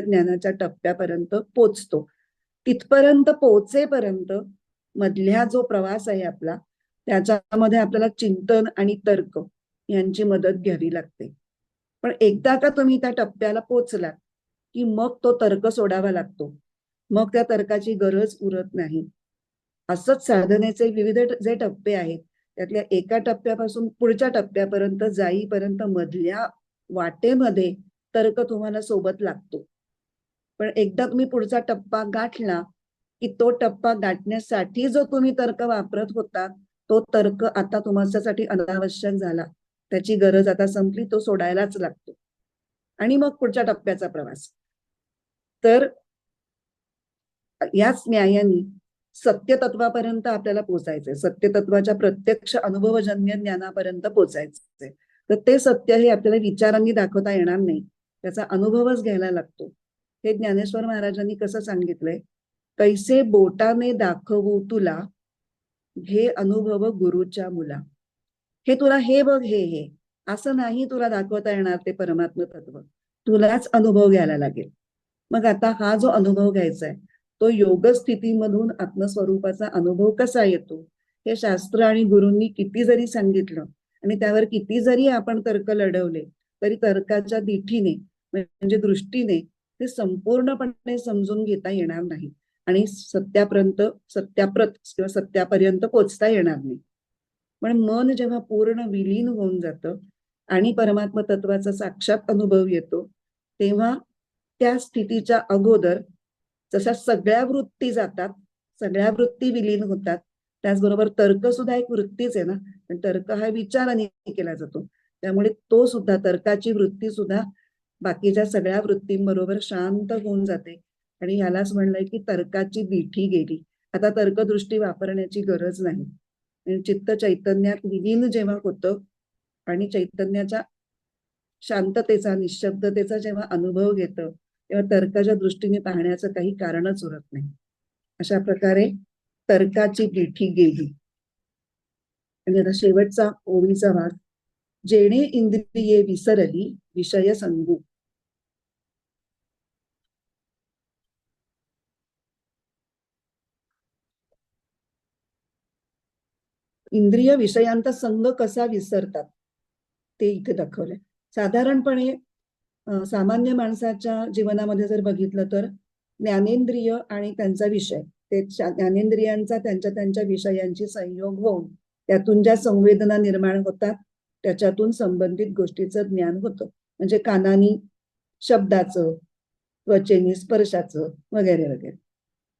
ज्ञानाच्या टप्प्यापर्यंत पोचतो. तिथपर्यंत पोचेपर्यंत मधल्या जो प्रवास आहे आपला, त्याच्यामध्ये आपल्याला चिंतन आणि तर्क यांची मदत घ्यावी लागते. पण एकदा का तुम्ही त्या टप्प्याला पोचलात की मग तो तर्क सोडावा लागतो, मग त्या तर्काची गरज उरत नाही. असंच साधनेचे विविध जे टप्पे आहेत त्यातल्या एका टप्प्यापासून पुढच्या टप्प्यापर्यंत जाईपर्यंत मधल्या वाटेमध्ये तर्क तुम्हाला सोबत लागतो. पण एकदा तुम्ही पुढचा टप्पा गाठला की तो टप्पा गाठण्यासाठी जो तुम्ही तर्क वापरत होता तो तर्क आता तुमच्यासाठी अनावश्यक झाला, त्याची गरज आता संपली, तो सोडायलाच लागतो आणि मग पुढच्या टप्प्याचा प्रवास. तर याच न्यायाने सत्यतत्वापर्यंत आपल्याला पोचायचंय, सत्यतत्वाच्या प्रत्यक्ष अनुभवजन्य ज्ञानापर्यंत पोचायचंय. तर ते सत्य हे आपल्याला विचारांनी दाखवता येणार नाही, त्याचा अनुभवच घ्यायला लागतो. हे ज्ञानेश्वर महाराजांनी कसं सांगितलंय, कैसे बोटाने दाखवू तुला, घे अनुभव गुरुच्या मुला. हे तुला हे बघ, हे असं नाही तुला दाखवता येणार ते परमात्म तत्व, तुलाच अनुभव घ्यायला लागेल. मग आता हा जो अनुभव घ्यायचा आहे तो योग स्थितीमधून आत्मस्वरूपाचा अनुभव कसा येतो हे शास्त्र आणि गुरूंनी किती जरी सांगितलं आणि त्यावर किती जरी आपण तर्क लढवले तरी तर्काच्या दिठीने म्हणजे दृष्टीने ते संपूर्णपणे समजून घेता येणार नाही आणि सत्याप्रत किंवा सत्यापर्यंत पोचता येणार नाही. पण मन जेव्हा पूर्ण विलीन होऊन जातं आणि परमात्म तत्वाचा साक्षात अनुभव येतो तेव्हा त्या स्थितीच्या अगोदर जशा सगळ्या वृत्ती जातात, सगळ्या वृत्ती विलीन होतात, त्याचबरोबर तर्क सुद्धा एक वृत्तीच आहे ना, पण तर्क हा विचाराने केला जातो, त्यामुळे तो सुद्धा तर्काची वृत्ती सुद्धा बाकीच्या सगळ्या वृत्तींबरोबर शांत होऊन जाते आणि ह्यालाच म्हणलंय की तर्काची बिठी गेली, आता तर्कदृष्टी वापरण्याची गरज नाही. चित्त चैतन्यात विलीन जेव्हा होतं आणि चैतन्याच्या शांततेचा निशब्दतेचा जेव्हा अनुभव घेतं तेव्हा तर्काच्या दृष्टीने पाहण्याचं काही कारणच उरत नाही. अशा प्रकारे तर्काची बिठी गेली. आणि आता शेवटचा ओळीचा भाग, जेणे इंद्रिये विसरली विषय संगू. इंद्रिय विषयांचा संग कसा विसरतात ते इथे दाखवलंय. साधारणपणे सामान्य माणसाच्या जीवनामध्ये जर बघितलं तर ज्ञानेंद्रिय आणि त्यांचा विषय, ते ज्ञानेंद्रियांचा त्यांच्या त्यांच्या विषयांची संयोग होऊन त्यातून ज्या संवेदना निर्माण होतात त्याच्यातून संबंधित गोष्टीचं ज्ञान होतं. म्हणजे कानानी शब्दाचं, त्वचेनी स्पर्शाचं वगैरे वगैरे.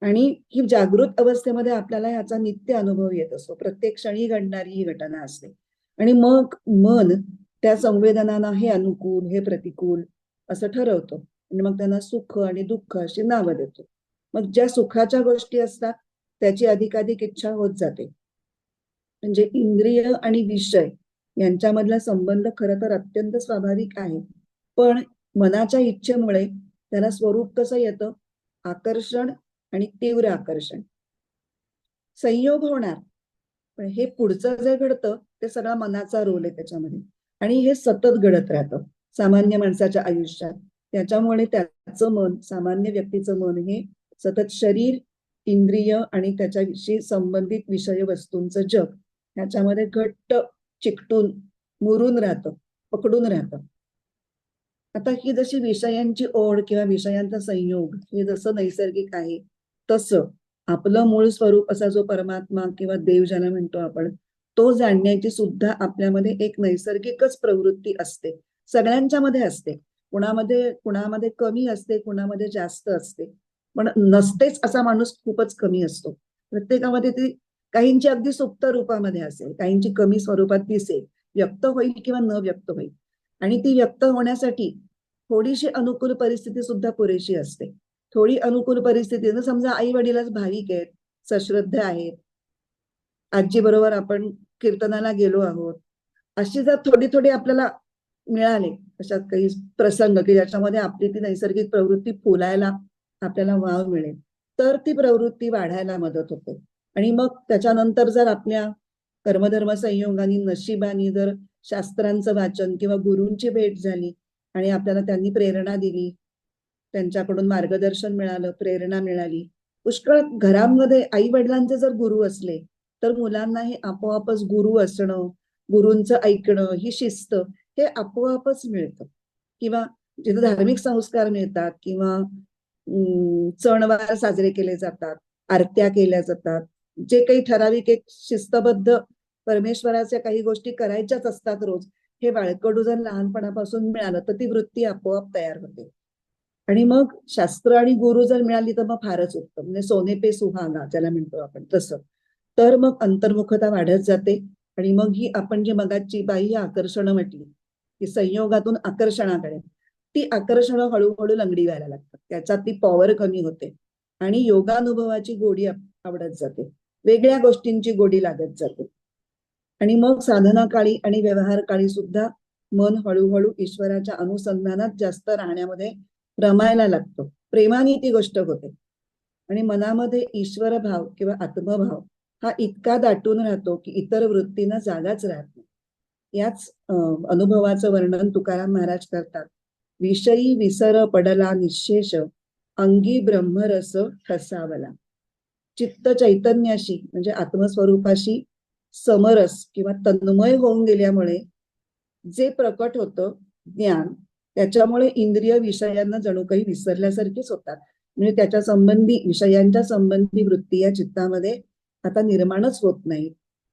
आणि ही जागृत अवस्थेमध्ये आपल्याला ह्याचा नित्य अनुभव येत असतो, प्रत्येक क्षणी घडणारी ही घटना असते. आणि मग मन त्या संवेदनांना हे अनुकूल हे प्रतिकूल असं ठरवतो आणि मग त्यांना सुख आणि दुःख अशी नावं देतो. मग ज्या सुखाच्या गोष्टी असतात त्याची अधिकाधिक इच्छा होत जाते. म्हणजे इंद्रिय आणि विषय यांच्यामधला संबंध खरं तर अत्यंत स्वाभाविक आहे, पण मनाच्या इच्छेमुळे त्याला स्वरूप कसं येतं, आकर्षण आणि तीव्र आकर्षण, संयोग होणार. पण हे पुढचं जे घडतं ते सगळा मनाचा रोल आहे त्याच्यामध्ये आणि हे सतत घडत राहतं सामान्य माणसाच्या आयुष्यात. त्याच्यामुळे त्याचं मन, सामान्य व्यक्तीचं मन हे सतत शरीर, इंद्रिय आणि त्याच्याविषयी संबंधित विषय वस्तूंचं जग ह्याच्यामध्ये घट्ट चिकटून मुरून राहतं, पकडून राहतं. आता ही जशी विषयांची ओढ किंवा विषयांचा संयोग हे जसं नैसर्गिक आहे, तसं आपलं मूळ स्वरूप असा जो परमात्मा किंवा देव ज्याला म्हणतो आपण, तो जाणण्याची सुद्धा आपल्यामध्ये एक नैसर्गिकच प्रवृत्ती असते. सगळ्यांच्या मध्ये असते. कुणामध्ये कमी असते, कुणामध्ये जास्त असते. पण नसतेच असा माणूस खूपच कमी असतो. प्रत्येकामध्ये ती काहींची अगदी सुप्त रूपामध्ये असेल, काहींची कमी स्वरूपात दिसेल, व्यक्त होईल किंवा न व्यक्त होईल. आणि ती व्यक्त होण्यासाठी थोडीशी अनुकूल परिस्थिती सुद्धा पुरेशी असते. थोडी अनुकूल परिस्थिती, जर समजा आई वडीलच भाविक आहेत, सश्रद्ध आहेत, आजी बरोबर आपण कीर्तनाला गेलो आहोत, अशी जर थोडी थोडी आपल्याला मिळाले अशात काही प्रसंग की ज्याच्यामध्ये आपली ती नैसर्गिक प्रवृत्ती फुलायला आपल्याला वाव मिळेल, तर ती प्रवृत्ती वाढायला मदत होते. आणि मग त्याच्यानंतर जर आपल्या कर्मधर्म संयोगाने नशिबाने जर शास्त्रांचं वाचन किंवा गुरूंची भेट झाली आणि आपल्याला त्यांनी प्रेरणा दिली, त्यांच्याकडून मार्गदर्शन मिळालं, प्रेरणा मिळाली. पुष्कळ घरांमध्ये आई वडिलांचे जर गुरु असले तर मुलांनाही आपोआपच गुरु असणं, गुरूंचं ऐकणं, ही शिस्त हे आपोआपच मिळतं. किंवा जिथे धार्मिक संस्कार मिळतात किंवा सणवार साजरे केले जातात, आरत्या केल्या जातात, जे काही ठराविक एक शिस्तबद्ध परमेश्वराच्या काही गोष्टी करायच्याच असतात रोज, हे बाळकडू जर लहानपणापासून मिळालं तर ती वृत्ती आपोआप तयार होते. आणि मग शास्त्र आणि गुरु जर मिळाली तर मग फारच उत्तम, म्हणजे सोने पे सुहागा ज्याला म्हणतो आपण तसं. तर मग अंतर्मुखता वाढत जाते. आणि मग ही आपण जी मगाची बाह्य आकर्षणं म्हटली की संयोगातून आकर्षणाकडे, ती आकर्षणं हळूहळू लंगडी व्हायला लागतात, त्याच्यात ती पॉवर कमी होते आणि योगानुभवाची गोडी आवडत जाते, वेगळ्या गोष्टींची गोडी लागत जाते. आणि मग साधना काळी आणि व्यवहार काळी सुद्धा मन हळूहळू ईश्वराच्या अनुसंधानात जास्त राहण्यामध्ये रमायला लागतो, प्रेमाने ती गोष्ट होते. आणि मनामध्ये ईश्वर भाव किंवा आत्मभाव हा इतका दाटून राहतो की इतर वृत्तींना जागाच राहत नाही. याच अनुभवाचं वर्णन तुकाराम महाराज करतात. विषयी विसर पडला निशेष, अंगी ब्रह्मरस ठसावला. चित्त चैतन्याशी म्हणजे आत्मस्वरूपाशी समरस किंवा तन्मय होऊन गेल्यामुळे जे प्रकट होतं ज्ञान, त्याच्यामुळे इंद्रिय विषयांना जणू काही विसरल्यासारखीच होतात. म्हणजे त्याच्या संबंधी विषयांच्या संबंधी वृत्ती या चित्तामध्ये आता निर्माणच होत नाही.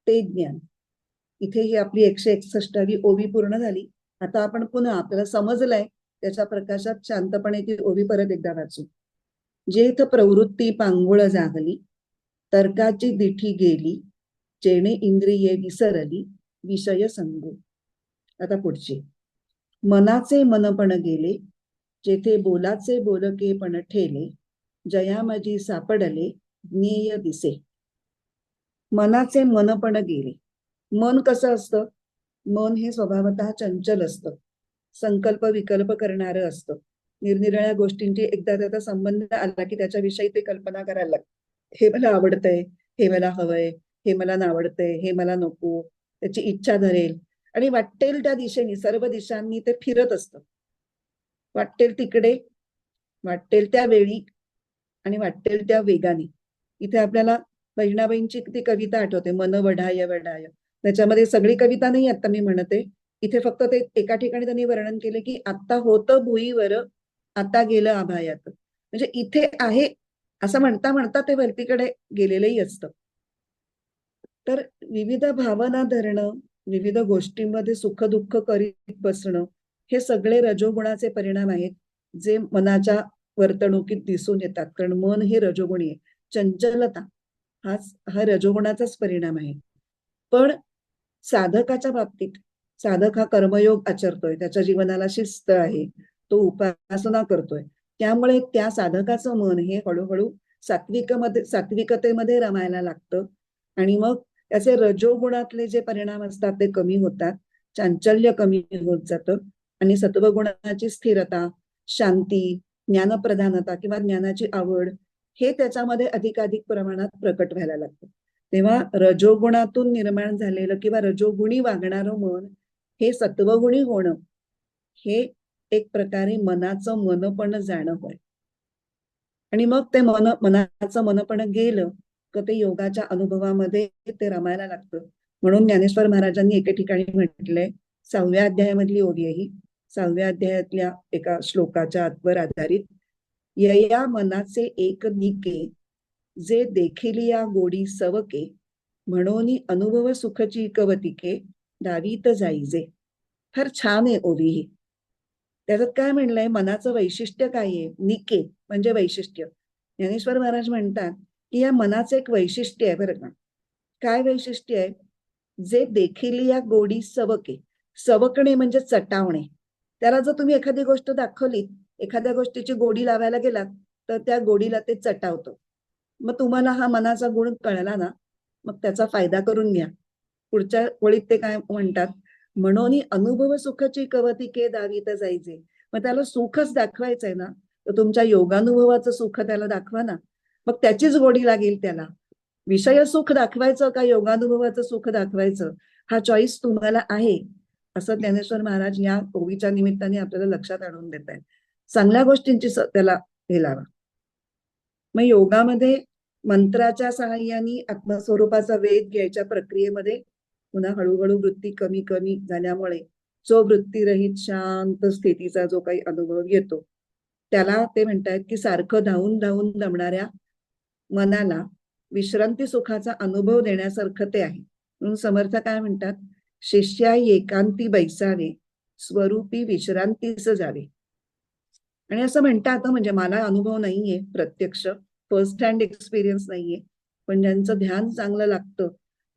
ते ज्ञान. इथे ही आपली 161वी ओवी पूर्ण झाली. आता आपण पुन्हा आपल्याला समजलंय त्याच्या प्रकाशात शांतपणे ती ओवी परत एकदा वाचू. जेथ प्रवृत्ती पांगुळ जागली, तर्काची दिठी गेली, जेणे इंद्रिये विसरली, विषय संगू. आता पुढची. मनाचे मनपण गेले, जेथे बोलाचे बोलके पण ठेले, जयामजी सापडले ज्ञेय दिसे. मनाचे मनपण गेले. मन कसं असतं? मन हे स्वभावतः चंचल असतं, संकल्प विकल्प करणारं असतं. निरनिराळ्या गोष्टींची एकदा त्याचा संबंध आला की त्याच्याविषयी ते कल्पना करायला लागतं. हे मला आवडतंय, हे मला हवंय, हे मला नावडतंय, हे मला नको, त्याची इच्छा धरेल आणि वाटेल त्या दिशेने सर्व दिशांनी ते फिरत असतं. वाटेल तिकडे, वाटेल त्या वेळी आणि वाटेल त्या वेगाने. इथे आपल्याला बहिणाबाईंची ती कविता आठवते, मन वढाय वढाय. त्याच्यामध्ये सगळी कविता नाही आता मी म्हणते, इथे फक्त ते एका ठिकाणी त्यांनी वर्णन केले की आता होतं भुईवर, आता गेलं आभायात. म्हणजे इथे आहे असं म्हणता म्हणता ते वरतीकडे गेलेलंही असतं. तर विविध भावना धरणं, विविध गोष्टींमध्ये सुख दुःख करीत बसणं, हे सगळे रजोगुणाचे परिणाम आहेत जे मनाच्या वर्तणुकीत दिसून येतात. कारण मन हे रजोगुणी आहे. चंचलता हा रजोगुणाचाच परिणाम आहे. पण साधकाच्या बाबतीत, साधक हा कर्मयोग आचरतोय, त्याच्या जीवनाला शिस्त आहे, तो उपासना करतोय, त्यामुळे त्या साधकाचं मन हे हळूहळू सात्विकतेमध्ये रमायला लागतं. आणि मग त्याचे रजोगुणातले जे परिणाम असतात ते कमी होतात, चांचल्य कमी होत जातं आणि सत्वगुणाची स्थिरता, शांती, ज्ञानप्रधानता किंवा ज्ञानाची आवड हे त्याच्यामध्ये अधिकाधिक प्रमाणात प्रकट व्हायला लागतं. तेव्हा रजोगुणातून निर्माण झालेलं किंवा रजोगुणी वागणारं मन हे सत्वगुणी होणं, हे एक प्रकारे मनाचं मनपण जाणं होय. आणि मग ते मनाचं मनपण गेलं तर ते योगाच्या अनुभवामध्ये ते रमायला लागतं. म्हणून ज्ञानेश्वर महाराजांनी एके ठिकाणी म्हटलंय, 6व्या अध्यायामधली ओवी आहे ही, 6व्या अध्यायातल्या एका श्लोकाच्या आतवर आधारित. यया मनाचे एक निके, जे देखिलिया गोडी सवके, म्हणून अनुभव सुखची कवतिके, दावीत जाईजे. फार छान आहे ओवी ही. त्याच्यात काय म्हणलंय, मनाचं वैशिष्ट्य काय आहे? निके म्हणजे वैशिष्ट्य. ज्ञानेश्वर महाराज म्हणतात की या मनाचं एक वैशिष्ट्य आहे बरं का. काय वैशिष्ट्य आहे? जे देखिलिया गोडी सवके. सवकणे म्हणजे चटावणे. त्याला जर तुम्ही एखादी गोष्ट दाखवलीत, एखाद्या गोष्टीची गोडी लावायला गेलात, तर त्या गोडीला ते चटावतं. मग तुम्हाला हा मनाचा गुण कळला ना, मग त्याचा फायदा करून घ्या. पुढच्या वळीत ते काय म्हणतात, म्हणून अनुभव सुखाची कवतिके दावीत जायचे. मग त्याला सुखच दाखवायचंय ना, तर तुमच्या योगानुभवाचं सुख त्याला दाखवा ना, मग त्याचीच गोडी लागेल त्याला. विषय सुख दाखवायचं का योगानुभवाचं सुख दाखवायचं, हा चॉईस तुम्हाला आहे, असं ज्ञानेश्वर महाराज या ओवीच्या निमित्ताने आपल्याला लक्षात आणून देत आहेत. चांगल्या गोष्टींची त्याला हे लावा. मग योगामध्ये मंत्राच्या सहाय्याने आत्मस्वरूपाचा वेध घ्यायच्या प्रक्रियेमध्ये पुन्हा हळूहळू वृत्ती कमी कमी झाल्यामुळे जो वृत्तीरहित शांत स्थितीचा जो काही अनुभव येतो, त्याला ते म्हणतात की सारखं धावून धावून दमणाऱ्या मनाला विश्रांती सुखाचा अनुभव देण्यासारखं ते आहे. म्हणून समर्थ काय म्हणतात, शिष्या एकांती बैसावे, स्वरूपी विश्रांतीस जावे. आणि असं म्हणतात, म्हणजे मला अनुभव नाहीये प्रत्यक्ष, फर्स्ट हँड एक्सपिरियन्स नाहीये, पण ज्यांचं ध्यान चांगलं लागतं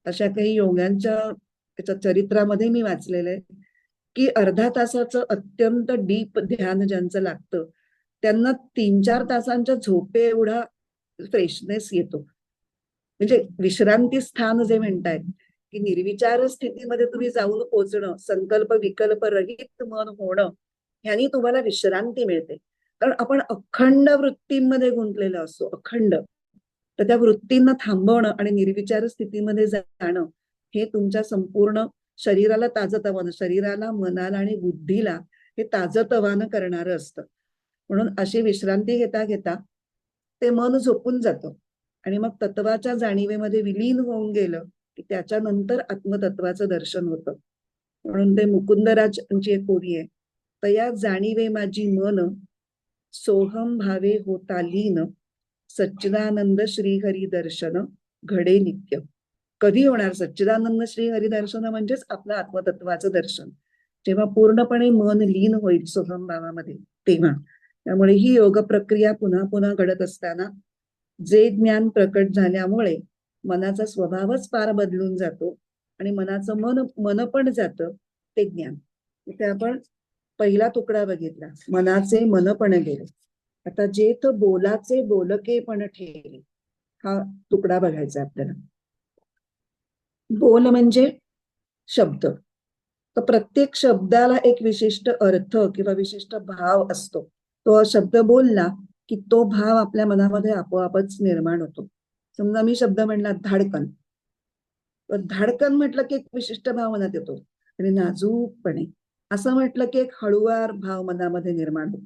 अशा काही योग्यांच्या त्याच्या चरित्रामध्ये मी वाचलेलं आहे की अर्धा तासाचं अत्यंत डीप ध्यान ज्यांचं लागतं त्यांना 3-4 तासांच्या झोपे एवढा फ्रेशनेस येतो. म्हणजे विश्रांती स्थान जे म्हणतायत की निर्विचार स्थितीमध्ये तुम्ही जाऊन पोचणं, संकल्प विकल्प रहित मन होणं, ह्यानी तुम्हाला विश्रांती मिळते. कारण आपण अखंड वृत्तींमध्ये गुंतलेलो असतो, अखंड. तर त्या वृत्तींना थांबवणं आणि निर्विचार स्थितीमध्ये जाणं हे तुमच्या संपूर्ण शरीराला ताजतवानं, शरीराला, मनाला आणि बुद्धीला हे ताजतवानं करणारं असतं. म्हणून अशी विश्रांती घेता घेता ते मन झोपून जातं आणि मग तत्वाच्या जाणीवेमध्ये विलीन होऊन गेलं की त्याच्यानंतर आत्मतत्वाचं दर्शन होतं. म्हणून ते मुकुंदराजांची एक ओवी आहे, तया जाणीवे माझी मन, सोहम भावे होता लीन, सच्चिदानंद श्रीहरी दर्शन घडे नित्य. कधी होणार सच्चिदानंद श्रीहरी दर्शन? म्हणजेच आपलं आत्मतत्वाचं दर्शन, जेव्हा पूर्णपणे मन लीन होईल सोहम भावामध्ये तेव्हा. त्यामुळे ही योग प्रक्रिया पुन्हा पुन्हा घडत असताना जे ज्ञान प्रकट झाल्यामुळे मनाचा स्वभावच फार बदलून जातो आणि मनाचं मन पण जातं ते ज्ञान. इथे आपण पहिला तुकडा बघितला, मनाचे मनपण गेले. आता जेथ बोलाचे बोलके पण ठेले, हा तुकडा बघायचा आपल्याला. बोल म्हणजे शब्द, तर प्रत्येक शब्दाला एक विशिष्ट अर्थ किंवा विशिष्ट भाव असतो. तो शब्द बोलला की तो भाव आपल्या मनामध्ये आपोआपच निर्माण होतो. समजा मी शब्द म्हणला धाडकन, तर धाडकन म्हटलं की एक विशिष्ट भाव मनात येतो. आणि नाजूकपणे असं म्हटलं की एक हळुवार भाव मनामध्ये निर्माण होतो.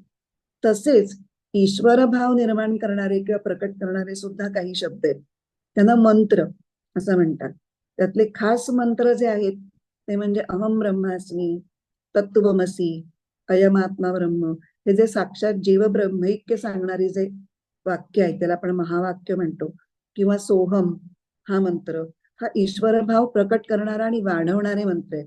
तसेच ईश्वर भाव निर्माण करणारे किंवा प्रकट करणारे सुद्धा काही शब्द आहेत, त्यांना मंत्र असं म्हणतात. त्यातले खास मंत्र जे आहेत ते म्हणजे अहम ब्रह्मास्मी, तत्वमसी, अयमात्मा ब्रह्म, हे जे साक्षात जीव ब्रह्मैक्य सांगणारे जे वाक्य आहे त्याला आपण महावाक्य म्हणतो, किंवा सोहम हा मंत्र, हा ईश्वर भाव प्रकट करणारा आणि वाढवणारे मंत्र आहे.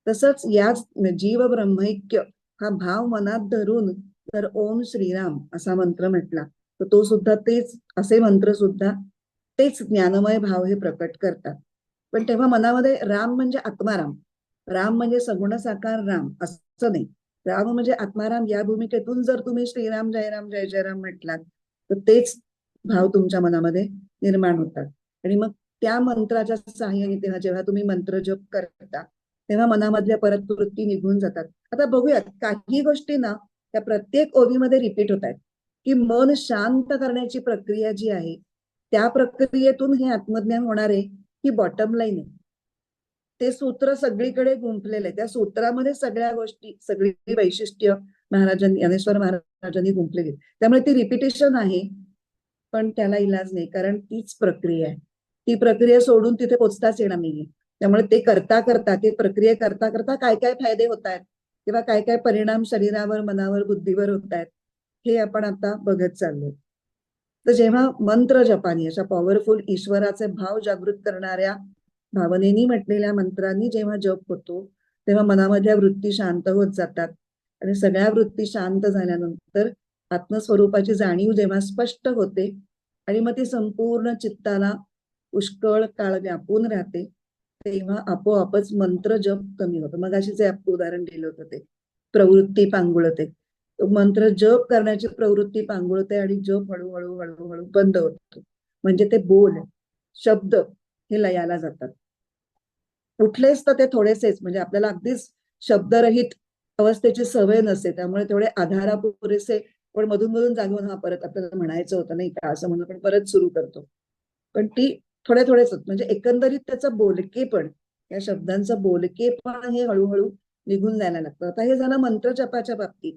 तसंच याच जीव ब्रह्मैक्य हा भाव मनात धरून तर ओम श्रीराम असा मंत्र म्हटला तर तो सुद्धा तेच, असे मंत्र सुद्धा तेच ज्ञानमय भाव हे प्रकट करतात. पण तेव्हा मनामध्ये राम म्हणजे आत्माराम, राम म्हणजे सगुण साकार राम असं नाही. राम म्हणजे आत्माराम या भूमिकेतून जर तुम्ही श्रीराम जय जय राम म्हटलात तर तेच भाव तुमच्या मनामध्ये निर्माण होतात. आणि मग त्या मंत्राच्या सहाय्याने तेव्हा जेव्हा तुम्ही मंत्र जप करता तेव्हा मनामधल्या परत वृत्ती निघून जातात. आता बघूयात, काही गोष्टी ना त्या प्रत्येक ओवीमध्ये रिपीट होत आहेत की मन शांत करण्याची प्रक्रिया जी आहे त्या प्रक्रियेतून हे आत्मज्ञान होणार आहे ही बॉटम लाईन आहे. ते सूत्र सगळीकडे गुंफलेलं आहे, त्या सूत्रामध्ये सगळ्या गोष्टी, सगळी वैशिष्ट्य महाराजांनी, ज्ञानेश्वर महाराजांनी गुंफलेली. त्यामुळे ती रिपिटेशन आहे, पण त्याला इलाज नाही, कारण तीच प्रक्रिया आहे. ती प्रक्रिया सोडून तिथे पोचताच येणार नाहीये. त्यामुळे ते करता करता, ते प्रक्रिया करता करता काय काय फायदे होत आहेत किंवा काय काय परिणाम शरीरावर, मनावर, बुद्धीवर होत आहेत, हे आपण आता बघत चाललोय. तर जेव्हा मंत्र जपानी अशा पॉवरफुल ईश्वराचे भाव जागृत करणाऱ्या भावनेनी म्हटलेल्या मंत्रांनी जेव्हा जप होतो, तेव्हा मनामधल्या वृत्ती शांत होत जातात आणि सगळ्या वृत्ती शांत झाल्यानंतर आत्मस्वरूपाची जाणीव जेव्हा स्पष्ट होते आणि मग ती संपूर्ण चित्ताला पुष्कळ काळ व्यापून राहते, तेव्हा आपोआपच मंत्र जप कमी होतो. मग अशी जे आपण उदाहरण दिलं होतं ते प्रवृत्ती पांगुळते, मंत्र जप करण्याची प्रवृत्ती पांगुळते आणि जप हळूहळू हळूहळू बंद होतो. म्हणजे ते बोल, शब्द हे लयाला जातात. कुठलेच तर ते थोडेसेच, म्हणजे आपल्याला अगदीच शब्दरहित अवस्थेची सवय नसते, त्यामुळे तेवढे आधारा पुरेसे. पण मधून मधून जागून हा परत आपल्याला म्हणायचं होतं नाही का, असं म्हणून आपण परत सुरू करतो. पण ती थोडे थोडेच होत, म्हणजे एकंदरीत त्याचं बोलकेपण, या शब्दांचं बोलकेपण हे हळूहळू निघून जायला लागतं. आता हे झालं मंत्र जपाच्या बाबतीत.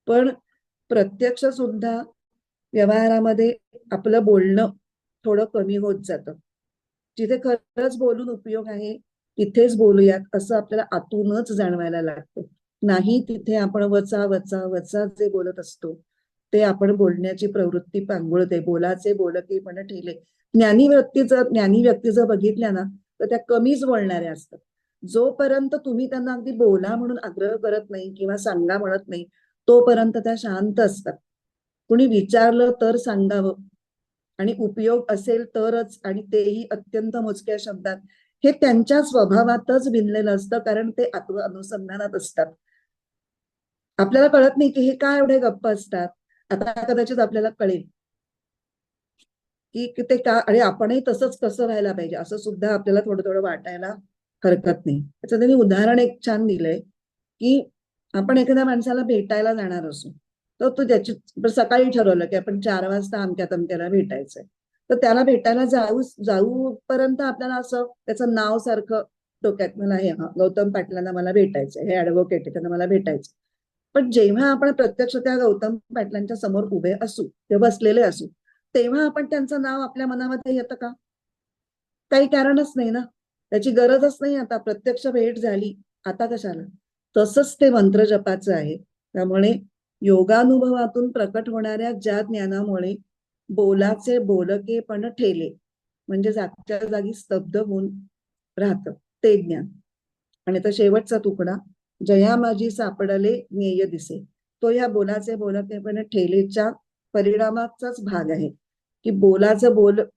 पण प्रत्यक्ष सुद्धा व्यवहारामध्ये आपलं बोलणं थोडं कमी होत जातं. जिथे खरंच बोलून उपयोग आहे तिथेच बोलूयात असं आपल्याला आतूनच जाणवायला लागतं. नाही तिथे आपण वचा वचा वचा जे बोलत असतो ते आपण बोलण्याची प्रवृत्ती पांगुळते. बोलाचे बोलके पण ठेले. ज्ञानी व्यक्ती जर बघितल्या ना, तर त्या कमीच बोलणाऱ्या असतात. जोपर्यंत तुम्ही त्यांना अगदी बोला म्हणून आग्रह करत नाही किंवा सांगा म्हणत नाही, तोपर्यंत त्या शांत असतात. कुणी विचारलं तर सांगावं आणि उपयोग असेल तरच, आणि तेही अत्यंत मोजक्या शब्दात. हे त्यांच्या स्वभावातच भिनलेलं असतं, कारण ते आत्म अनुसंधानात असतात. आपल्याला कळत नाही की हे काय एवढे गप्प असतात. आता कदाचित आपल्याला कळेल की ते का, आणि आपणही तसंच कसं व्हायला पाहिजे असं सुद्धा आपल्याला थोडं थोडं वाटायला हरकत नाही. त्याचं त्यांनी उदाहरण एक छान दिलंय की आपण एखाद्या माणसाला भेटायला जाणार असू, तर तो त्याची सकाळी ठरवलं की आपण 4 वाजता अमक्या तमक्याला भेटायचंय, तर त्याला भेटायला जाऊपर्यंत आपल्याला असं त्याचं नाव सारखं डोक्यात, मला हे गौतम पाटलांना मला भेटायचंय, हे ऍडव्होकेट आहे त्यांना मला भेटायचं. पण जेव्हा आपण प्रत्यक्ष त्या गौतम पाटलांच्या समोर उभे असू, ते बसलेले असू, तेव्हा आपण त्यांचं नाव आपल्या मनामध्ये येतं का? काही कारणच नाही ना, त्याची गरजच नाही. आता प्रत्यक्ष भेट झाली, आता कशाला? तसंच ते मंत्र जपाचं आहे. त्यामुळे योगानुभवातून प्रकट होणाऱ्या ज्या ज्ञानामुळे बोलाचे बोलके पण ठेले, म्हणजे जागच्या जागी स्तब्ध होऊन राहतं, ते ज्ञान. आणि तो शेवटचा तुकडा, जया माझी सापडले ज्ञेय दिसे, तो या बोलाचे बोलकेपण ठेलेच्या परिणामाचाच भाग आहे. की बोलाचं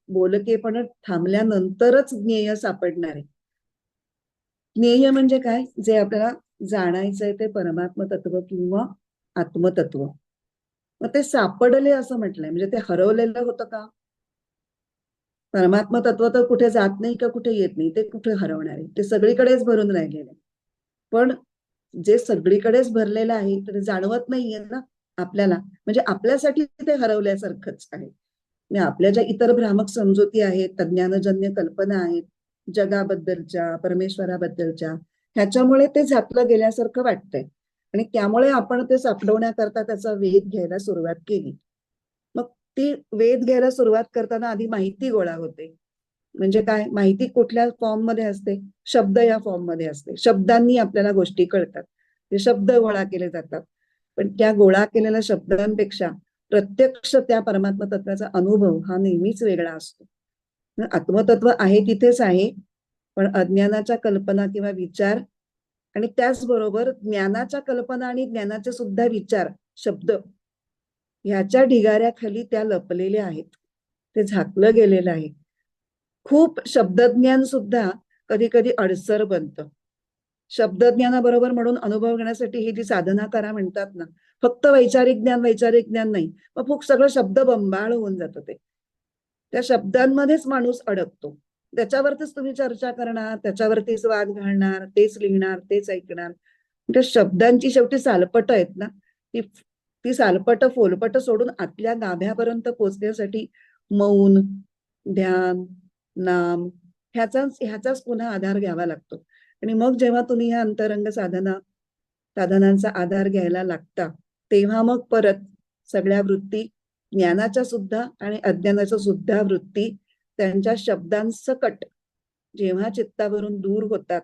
बोलकेपण थांबल्यानंतरच ज्ञेय सापडणार आहे. ज्ञेय म्हणजे काय? जे आपल्याला जाणायचंय ते परमात्म तत्व किंवा आत्मतत्व. मग ते सापडले असं म्हटलंय, म्हणजे ते हरवलेलं होतं का? परमात्म तत्व तर कुठे जात नाही का कुठे येत नाही, ते कुठे हरवणार आहे? ते सगळीकडेच भरून राहिलेलं आहे. पण जे सगळीकडेच भरलेलं आहे तर जाणवत नाहीये ना आपल्याला, म्हणजे आपल्यासाठी ते हरवल्यासारखंच आहे. म्हणजे आपल्या ज्या इतर भ्रामक समजुती आहेत, तज्ज्ञानजन्य कल्पना आहेत जगाबद्दलच्या, परमेश्वराबद्दलच्या, ह्याच्यामुळे ते झाकलं गेल्यासारखं वाटतंय आणि त्यामुळे आपण ते सापडवण्याकरता त्याचा वेध घ्यायला सुरुवात केली. मग ती वेध घ्यायला सुरुवात करताना आधी माहिती गोळा होते. म्हणजे काय? माहिती कुठल्या फॉर्म मध्ये असते? शब्द या फॉर्म मध्ये असते. शब्दांनी आपल्याला गोष्टी कळतात, ते शब्द गोळा केले जातात. पण त्या गोळा केलेल्या शब्दांपेक्षा प्रत्यक्ष त्या परमात्म तत्वाचा अनुभव हा नेहमीच वेगळा असतो. आत्मतत्व आहे तिथेच आहे, पण अज्ञानाच्या कल्पना किंवा विचार आणि त्याचबरोबर ज्ञानाच्या कल्पना आणि ज्ञानाचे सुद्धा विचार, शब्द, ह्याच्या ढिगाऱ्याखाली त्या लपलेल्या आहेत. ते झाकलं गेलेलं आहे. खूप शब्दज्ञान सुद्धा कधी कधी अडसर बनतं. शब्दज्ञानाबरोबर म्हणून अनुभव घेण्यासाठी ही जी साधना करा म्हणतात ना, फक्त वैचारिक ज्ञान नाही, मग खूप सगळं शब्द बंबाळ होऊन जातं. ते त्या शब्दांमध्येच माणूस अडकतो. त्याच्यावरतीच तुम्ही चर्चा करणार, त्याच्यावरतीच वाद घालणार, तेच लिहिणार, तेच ऐकणार. त्या शब्दांची शेवटी सालपट आहेत ना, ती ती सालपट फोलपट सोडून आतल्या गाभ्यापर्यंत पोहोचण्यासाठी मौन, ध्यान, नाम ह्याचाच पुन्हा आधार घ्यावा लागतो. आणि मग जेव्हा तुम्ही ह्या अंतरंग साधनांचा आधार घ्यायला लागता, तेव्हा मग परत सगळ्या वृत्ती, ज्ञानाच्या सुद्धा आणि अज्ञानाच्या सुद्धा वृत्ती त्यांच्या शब्दांसकट जेव्हा चित्तावरून दूर होतात,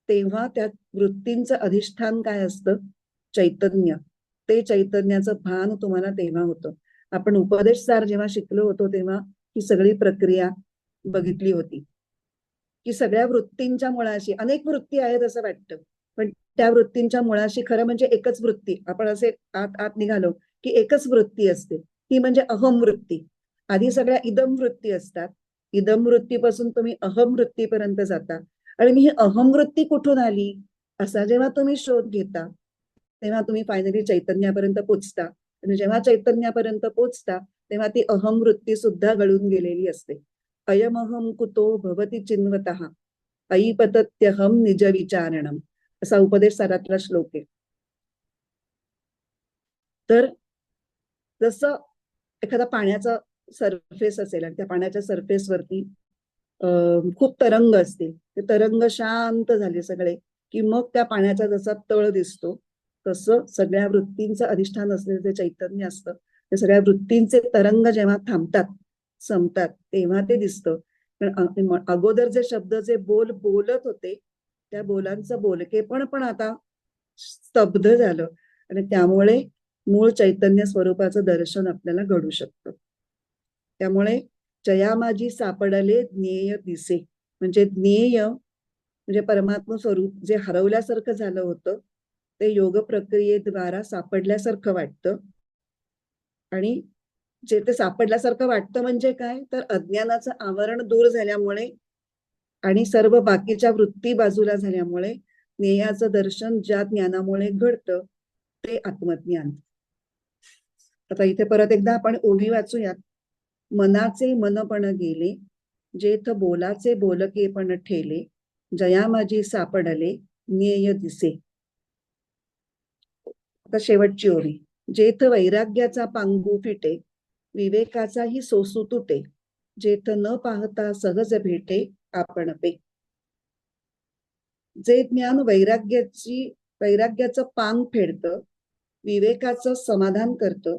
तेव्हा त्या वृत्तींचं अधिष्ठान काय असतं? चैतन्य. ते चैतन्याचं भान तुम्हाला तेव्हा होतं. आपण उपदेशसार जेव्हा शिकलो होतो तेव्हा ही सगळी प्रक्रिया बघितली होती, की सगळ्या वृत्तींच्या मुळाशी अनेक वृत्ती आहेत असं वाटतं, पण त्या वृत्तींच्या मुळाशी खरं म्हणजे एकच वृत्ती. आपण असे आत आत निघालो की एकच वृत्ती असते, ती म्हणजे अहम वृत्ती. आधी सगळ्या इदम वृत्ती असतात. इदम वृत्तीपासून तुम्ही अहम वृत्तीपर्यंत जाता आणि ही अहम वृत्ती कुठून आली असा जेव्हा तुम्ही शोध घेता तेव्हा तुम्ही फायनली चैतन्यापर्यंत पोचता. आणि जेव्हा चैतन्यापर्यंत पोचता तेव्हा ती अहम वृत्ती सुद्धा गळून गेलेली असते. अयमहम कुतो भवती चिन्वतः ऐपतत्यहम निज विचारणम असा उपदेश सारातला श्लोक आहे. तर जसं एखादा पाण्याचा सरफेस असेल आणि त्या पाण्याच्या सरफेसवरती खूप तरंग असतील, ते तरंग शांत झाले सगळे की मग त्या पाण्याचा जसा तळ दिसतो, तसं सगळ्या वृत्तींचं अधिष्ठान असलेलं जे चैतन्य असतं, ते सगळ्या वृत्तींचे तरंग जेव्हा थांबतात, संपतात, तेव्हा ते दिसतं. पण अगोदर जे शब्द जे बोलत होते, त्या बोलांचं बोलकेपण पण आता स्तब्ध झालं आणि त्यामुळे मूळ चैतन्य स्वरूपाचं दर्शन आपल्याला घडू शकतं. त्यामुळे जया माझी सापडले ज्ञेय दिसे, म्हणजे ज्ञेय म्हणजे परमात्मा स्वरूप जे हरवल्यासारखं झालं होतं ते योग प्रक्रियेद्वारा सापडल्यासारखं वाटतं. आणि जे ते सापडल्यासारखं वाटतं म्हणजे काय, तर अज्ञानाचं आवरण दूर झाल्यामुळे आणि सर्व बाकीच्या वृत्ती बाजूला झाल्यामुळे ज्ञेयाचं दर्शन ज्या ज्ञानामुळे घडतं ते आत्मज्ञान. आता इथे परत एकदा आपण ओवी वाचूयात. मनाचे मनपण गेले, जेथ बोलाचे बोलकेपण ठेले, जया माझी सापडले ज्ञेय दिसे. आता शेवटची ओवी. जेथ वैराग्याचा पांगू फिटे, विवेकाचाही सोसू तुटे, जेथ न पाहता सहज भेटे आपण पे. जे ज्ञान वैराग्याचं पांग फेडतं, विवेकाचं समाधान करतं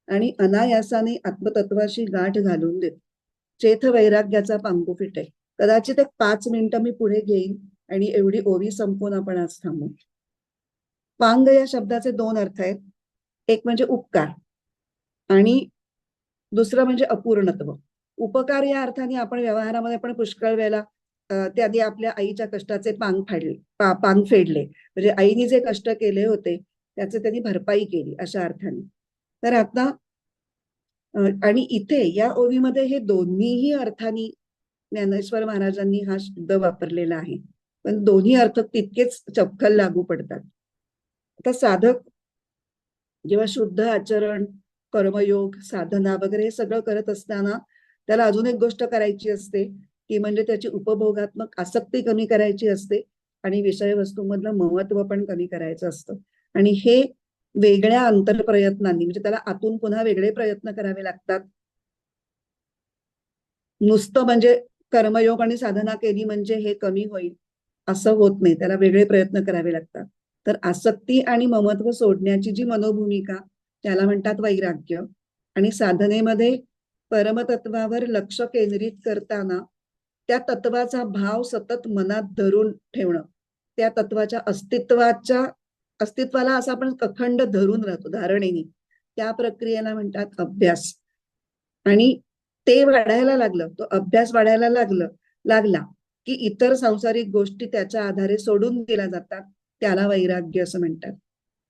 आणि अनायासाने आत्मतत्वाशी गाठ घालून देत. चेथ वैराग्याचा पांगू फिटे. कदाचित एक 5 मिनिटं मी पुढे घेईन आणि एवढी ओवी संपून आपण आज थांबू. पांग या शब्दाचे 2 अर्थ आहेत. एक म्हणजे उपकार आणि दुसरं म्हणजे अपूर्णत्व. उपकार या अर्थाने आपण व्यवहारामध्ये पण पुष्कळ वेळेला त्याआधी आपल्या आईच्या कष्टाचे पांग फेडले, म्हणजे आईने जे कष्ट केले होते त्याचे त्यांनी भरपाई केली अशा अर्थाने. तर आता आणि इथे या ओवीमध्ये हे दोन्हीही अर्थाने ज्ञानेश्वर महाराजांनी हा शब्द वापरलेला आहे, पण दोन्ही अर्थ तितकेच चपखल लागू पडतात. आता साधक जेव्हा शुद्ध आचरण, कर्मयोग, साधना वगैरे हे सगळं करत असताना त्याला अजून एक गोष्ट करायची असते, ती म्हणजे त्याची उपभोगात्मक आसक्ती कमी करायची असते आणि विषय वस्तूमधलं महत्व पण कमी करायचं असतं. आणि हे वेगळ्या अंतरप्रयत्नांनी, म्हणजे त्याला आतून पुन्हा वेगळे प्रयत्न करावे लागतात. नुसतं म्हणजे कर्मयोग आणि साधना केली म्हणजे हे कमी होईल असं होत नाही, त्याला वेगळे प्रयत्न करावे लागतात. तर आसक्ती आणि ममत्व सोडण्याची जी मनोभूमिका, त्याला म्हणतात वैराग्य. आणि साधनेमध्ये परमतत्वावर लक्ष केंद्रित करताना त्या तत्वाचा भाव सतत मनात धरून ठेवणं, त्या तत्वाच्या अस्तित्वाला असं आपण अखंड धरून राहतो धारणेने, त्या प्रक्रियेला म्हणतात अभ्यास. आणि ते वाढायला लागलं, तो अभ्यास वाढायला लागला की इतर सांसारिक गोष्टी त्याच्या आधारे सोडून दिल्या जातात, त्याला वैराग्य असं म्हणतात.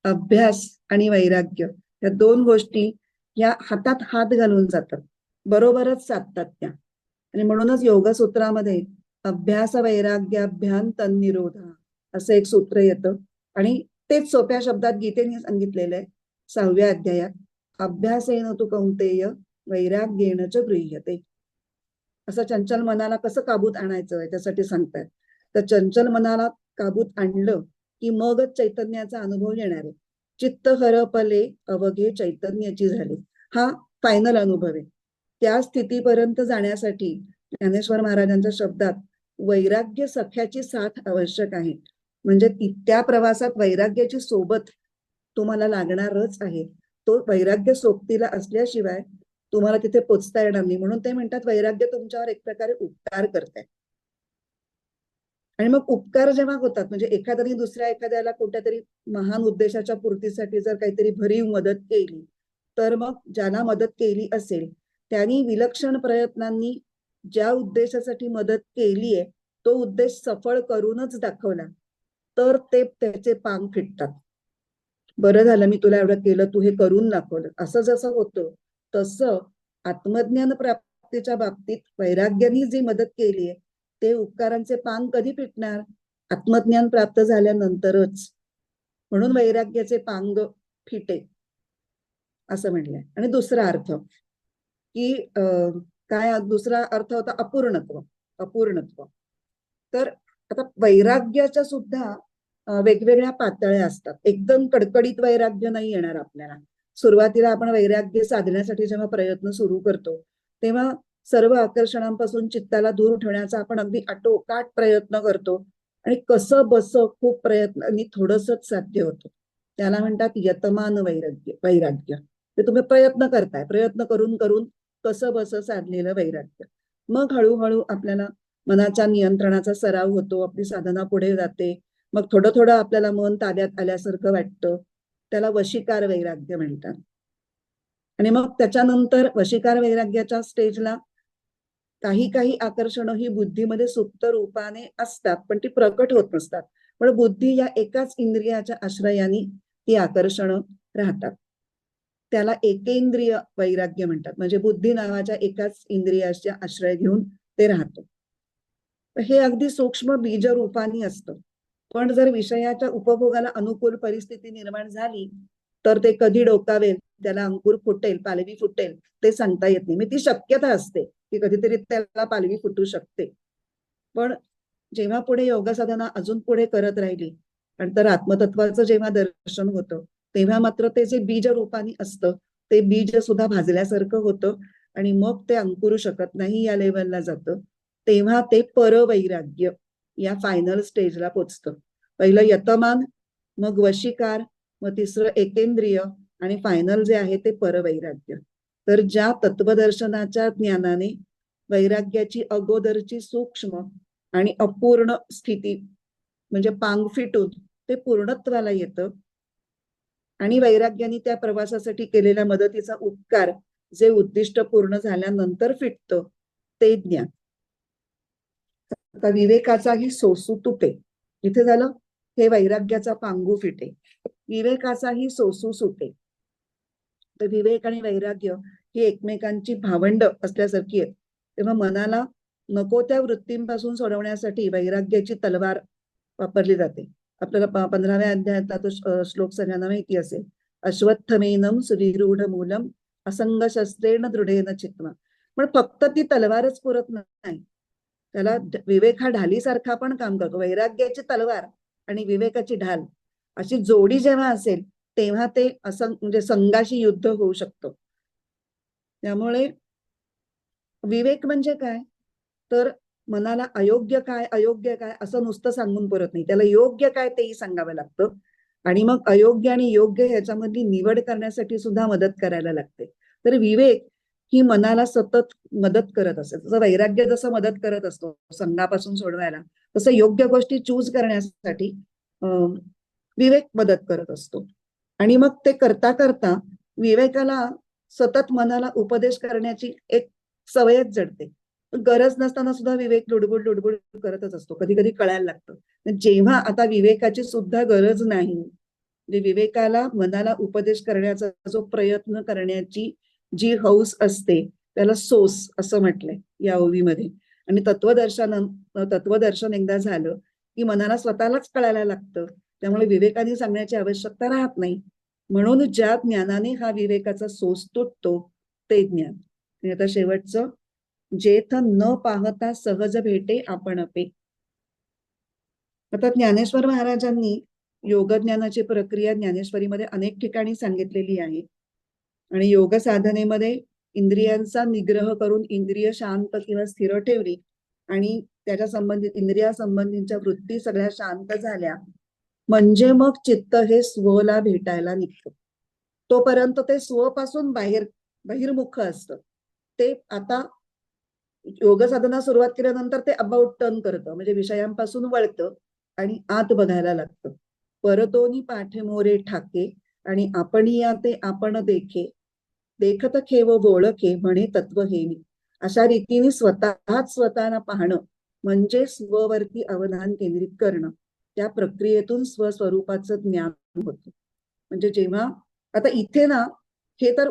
अभ्यास आणि वैराग्य या 2 गोष्टी या हातात हात घालून जातात, बरोबरच साधतात त्या. आणि म्हणूनच योगसूत्रामध्ये अभ्यास वैराग्याभ्याम तन्निरोधा असं एक सूत्र येतं आणि तेच सोप्या शब्दात गीतेने सांगितलेलं आहे 6व्या अध्यायात. अभ्यासेन तु कौंतेय वैराग्येन च गृह्यते. असं चंचल मनाला कसं काबूत आणायचं त्यासाठी सांगतात. तर चंचल मनाला काबूत आणलं की मगच चैतन्याचा अनुभव येणार आहे. चित्त हरपले अवघे चैतन्याची झाले, हा फायनल अनुभव आहे. त्या स्थितीपर्यंत जाण्यासाठी ज्ञानेश्वर महाराजांच्या शब्दात वैराग्य सख्याची साथ आवश्यक आहे. म्हणजे त्या प्रवासात वैराग्याची सोबत तुम्हाला लागणारच आहे. तो वैराग्य सोबतीला असल्याशिवाय तुम्हाला तिथे पोचता येणार नाही. म्हणून ते म्हणतात वैराग्य तुमच्यावर एक प्रकारे उपकार करते. आणि मग उपकार जेव्हा होतात, म्हणजे एखाद्याने दुसऱ्या एखाद्याला कोणत्या तरी महान उद्देशाच्या पूर्तीसाठी जर काहीतरी भरीव मदत केली, तर मग ज्यांना मदत केली असेल त्यांनी विलक्षण प्रयत्नांनी ज्या उद्देशासाठी मदत केली आहे तो उद्देश सफळ करूनच दाखवला, तर ते त्याचे पांग फिटतात. बरं झालं मी तुला एवढं केलं, तू हे करून दाखवलं, असं जसं होतं तसं आत्मज्ञान प्राप्तीच्या बाबतीत वैराग्याने जी मदत केली आहे ते उपकारांचे पान कधी फिटणार? आत्मज्ञान प्राप्त झाल्यानंतरच. म्हणून वैराग्याचे पांग फिटे असं म्हणलंय. आणि दुसरा अर्थ की काय दुसरा अर्थ होता अपूर्णत्व. अपूर्णत्व तर आता वैराग्याच्या सुद्धा वेगवेगळ्या पातळ्या असतात. एकदम कडकडीत वैराग्य नाही येणार आपल्याला. सुरुवातीला आपण वैराग्य साधण्यासाठी जेव्हा प्रयत्न सुरू करतो तेव्हा सर्व आकर्षणांपासून चित्ताला दूर ठेवण्याचा आपण अगदी आटोकाट प्रयत्न करतो आणि कसं बस खूप प्रयत्नांनी थोडंसंच साध्य होतं. त्याला म्हणतात यतमान वैराग्य. वैराग्य ते तुम्ही प्रयत्न करताय, प्रयत्न करून करून कसं बस साधलेलं वैराग्य. मग हळूहळू आपल्याला मनाच्या नियंत्रणाचा सराव होतो, आपली साधना पुढे जाते. मग थोडं थोडं आपल्याला मन ताब्यात आल्यासारखं वाटतं, त्याला वशीकार वैराग्य म्हणतात. आणि मग त्याच्यानंतर वशीकार वैराग्याच्या स्टेजला काही काही आकर्षण ही बुद्धीमध्ये सुप्त रूपाने असतात पण ती प्रकट होत नसतात. पण बुद्धी या एकाच इंद्रियाच्या आश्रयाने ती आकर्षण राहतात. त्याला एकेंद्रिय वैराग्य म्हणतात. म्हणजे बुद्धी नावाच्या एकाच इंद्रियाचा आश्रय घेऊन ते राहतं. हे अगदी सूक्ष्म बीज रूपाने असतं. पण जर विषयाच्या उपभोगाला अनुकूल परिस्थिती निर्माण झाली तर ते कधी डोकावेल, त्याला अंकुर फुटेल, पालवी फुटेल ते सांगता येत नाही. ती शक्यता असते की कधीतरी त्याला पालवी फुटू शकते. पण जेव्हा पुढे योग साधना अजून पुढे करत राहिली आणि तर आत्मतत्वाचं जेव्हा दर्शन होतं तेव्हा मात्र ते जे बीज रूपाने असतं ते बीज सुद्धा भाजल्यासारखं होतं आणि मग ते अंकुरू शकत नाही या लेवलला जातं. तेव्हा ते परवैराग्य या फायनल स्टेजला पोचतं. पहिलं यतमान, मग वशीकार, मग तिसरं एकेंद्रिय आणि फायनल जे आहे ते परवैराग्य. तर ज्या तत्वदर्शनाच्या ज्ञानाने वैराग्याची अगोदरची सूक्ष्म आणि अपूर्ण स्थिती म्हणजे पांग फिटून ते पूर्णत्वाला येतं आणि वैराग्याने त्या प्रवासासाठी केलेल्या मदतीचा उपकार जे उद्दिष्ट पूर्ण झाल्यानंतर फिटतं ते ज्ञान. आता विवेकाचाही सोसू तुटे. इथे झालं हे वैराग्याचा पांगू फिटे, विवेकाचाही सोसू सुटे. तर विवेक आणि वैराग्य ही एकमेकांची भावंड असल्यासारखी आहेत. तेव्हा मनाला नको त्या वृत्तींपासून सोडवण्यासाठी वैराग्याची तलवार वापरली जाते. आपल्याला 15व्या अध्यायातला तो श्लोक सगळ्यांना माहिती असेल. अश्वत्थमेनम सुविरूढ मूलम असंग शस्त्रेण दृढेन चित्वा. पण फक्त ती तलवारच पुरत नाही, त्याला विवेक हा ढालीसारखा पण काम करतो. वैराग्याची तलवार आणि विवेकाची ढाल अशी जोडी जेव्हा असेल तेव्हा ते असं म्हणजे संघाशी युद्ध होऊ शकतं. त्यामुळे विवेक म्हणजे काय, तर मनाला अयोग्य काय अयोग्य काय असं नुसतं सांगून पुरत नाही, त्याला योग्य काय तेही सांगावं लागतं. आणि मग अयोग्य आणि योग्य ह्याच्यामधली निवड करण्यासाठी सुद्धा मदत करायला लागते. तर विवेक ही मनाला सतत मदत करत असते. जसं वैराग्य जसं मदत करत असतो संघापासून सोडवायला, तसं योग्य गोष्टी चूज करण्यासाठी विवेक मदत करत असतो. आणि मग ते करता करता विवेकाला सतत मनाला उपदेश करण्याची एक सवयच जडते. गरज नसताना सुद्धा विवेक लुडबुड लुडबुड करतच असतो. कधी कधी कळायला लागतं. जेव्हा आता विवेकाची सुद्धा गरज नाही, म्हणजे विवेकाला मनाला उपदेश करण्याचा जो प्रयत्न करण्याची जी हौस असते त्याला सोस असं म्हटलंय या ओवीमध्ये. आणि तत्वदर्शन एकदा झालं की मनाला स्वतःलाच कळायला लागतं. त्यामुळे विवेकाने सांगण्याची आवश्यकता राहत नाही. म्हणून ज्या ज्ञानाने हा विवेकाचा सोस तुटतो ते ज्ञान. आणि आता शेवटचं, जेथ न पाहता सहज भेटे आपण पे. आता ज्ञानेश्वर महाराजांनी योगज्ञानाची प्रक्रिया ज्ञानेश्वरीमध्ये अनेक ठिकाणी सांगितलेली आहे. आणि योग साधनेमध्ये इंद्रियांचा निग्रह करून इंद्रिय शांत किंवा स्थिर ठेवली आणि त्याच्या संबंधित इंद्रिया संबंधीच्या वृत्ती सगळ्या शांत झाल्या म्हणजे मग चित्त हे स्वला भेटायला निघतं. तोपर्यंत ते स्वपासून बहिर्मुख असतं. ते आता योग साधना सुरुवात केल्यानंतर ते अबाउट टर्न करतं, म्हणजे विषयांपासून वळतं आणि आत बघायला लागतं. परतोनी पाठे मोरे ठाके आणि आपण या ते आपण देखे, देखत खेव बोळखे म्हणे तत्व हेनी. अशा रीतीने स्वतःच स्वतःला पाहणं म्हणजे स्ववरती अवधान केंद्रित करणं. त्या प्रक्रियेतून स्वस्वरूपाचं ज्ञान होतं. म्हणजे जेव्हा आता इथे ना, हे तर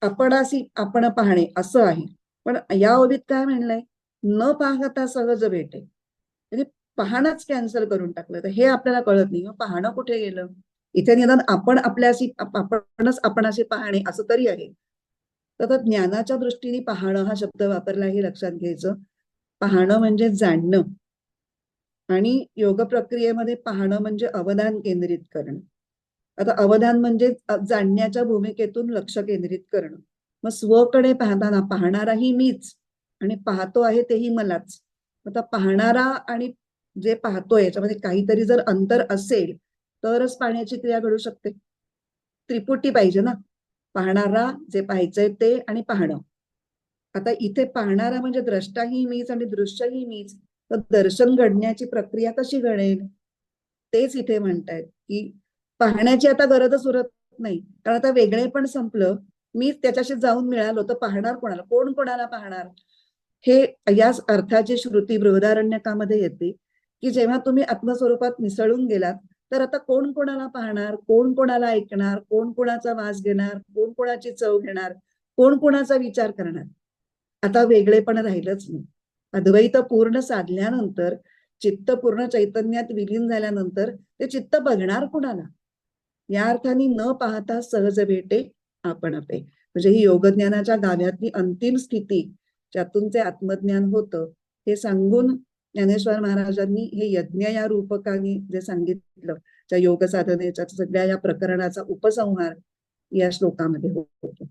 आपणासी आपण पाहणे असं आहे, पण या ओळीत काय म्हणलंय, न पाहता सहज भेटे, म्हणजे पाहणंच कॅन्सल करून टाकलं. तर हे आपल्याला कळत नाही, मग पाहणं कुठे गेलं. इथे निदान आपण आपल्याशी आपणच आपणाशी पाहणे असं तरी आहे. तर ज्ञानाच्या दृष्टीने पाहणं हा शब्द वापरला हे लक्षात घ्यायचं. पाहणं म्हणजे जाणणं आणि योग प्रक्रियेमध्ये पाहणं म्हणजे अवधान केंद्रित करणं. आता अवधान म्हणजे जाणण्याच्या भूमिकेतून लक्ष केंद्रित करणं. मग स्वकडे पाहताना पाहणाराही मीच आणि पाहतो आहे तेही मलाच. आता पाहणारा आणि जे पाहतोय याच्यामध्ये काहीतरी जर अंतर असेल तरच पाहण्याची क्रिया घडू शकते. त्रिपुटी पाहिजे ना, पाहणारा, जे पाहायचंय ते आणि पाहणं. आता इथे पाहणारा म्हणजे द्रष्टाही मीच आणि दृश्यही मीच, तर दर्शन घडण्याची प्रक्रिया कशी घडेल, तेच इथे म्हणतायत की पाहण्याची आता गरजच उरत नाही, कारण आता वेगळे पण संपलं. मीच त्याच्याशी जाऊन मिळालो तर पाहणार कोणाला, कोण कोणाला पाहणार. हे याच अर्थाची श्रुती बृहदारण्यकामध्ये येते की जेव्हा तुम्ही आत्मस्वरूपात मिसळून गेलात तर आता कोण कोणाला पाहणार, कोण कोणाला ऐकणार, कोण कोणाचा वास घेणार, कोण कोणाची चव घेणार, कोण कोणाचा विचार करणार. आता वेगळेपण राहिलंच नाही. अद्वैत पूर्ण साधल्यानंतर, चित्त पूर्ण चैतन्यात विलीन झाल्यानंतर ते चित्त बघणार कुणाला. या अर्थाने न पाहता सहज भेटे आपण आपे, म्हणजे ही योगज्ञानाच्या गाभ्यातली अंतिम स्थिती, ज्यातून ते आत्मज्ञान होतं, हे सांगून ज्ञानेश्वर महाराजांनी हे यज्ञ या रूपकाने जे सांगितलं, त्या योग साधनेच्या सगळ्या या प्रकरणाचा उपसंहार या श्लोकामध्ये होतो.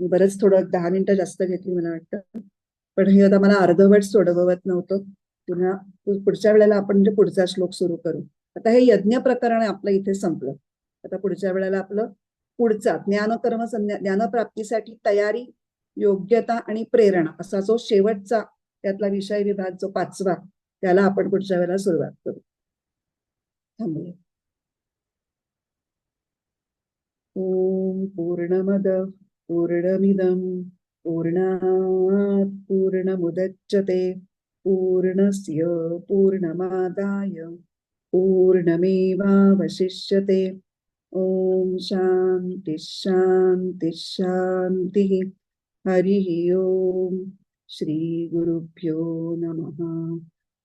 बरंच थोडं 10 मिनिटं जास्त घेतली मला वाटतं, पण हे आता मला अर्धवट सोडवत नव्हतं. पुन्हा पुढच्या वेळेला आपण म्हणजे पुढचा श्लोक सुरू करू. आता हे यज्ञ प्रकरण आपलं इथे संपलं. आता पुढच्या वेळेला आपलं पुढचा ज्ञानकर्म ज्ञानप्राप्तीसाठी तयारी, योग्यता आणि प्रेरणा असा जो शेवटचा त्यातला विषय विभाग जो 5वा, त्याला आपण पुढच्या वेळेला सुरुवात करू. थांबूया. ओम पूर्णमद पूर्णमिदं पूर्णात् पूर्णमुदच्यते पूर्णस्य पूर्णमादाय पूर्णमेवावशिष्यते. ओम शांति शांति शांति. हरिः ओम. श्री गुरुभ्यो नमः.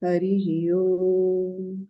हरिः ओम.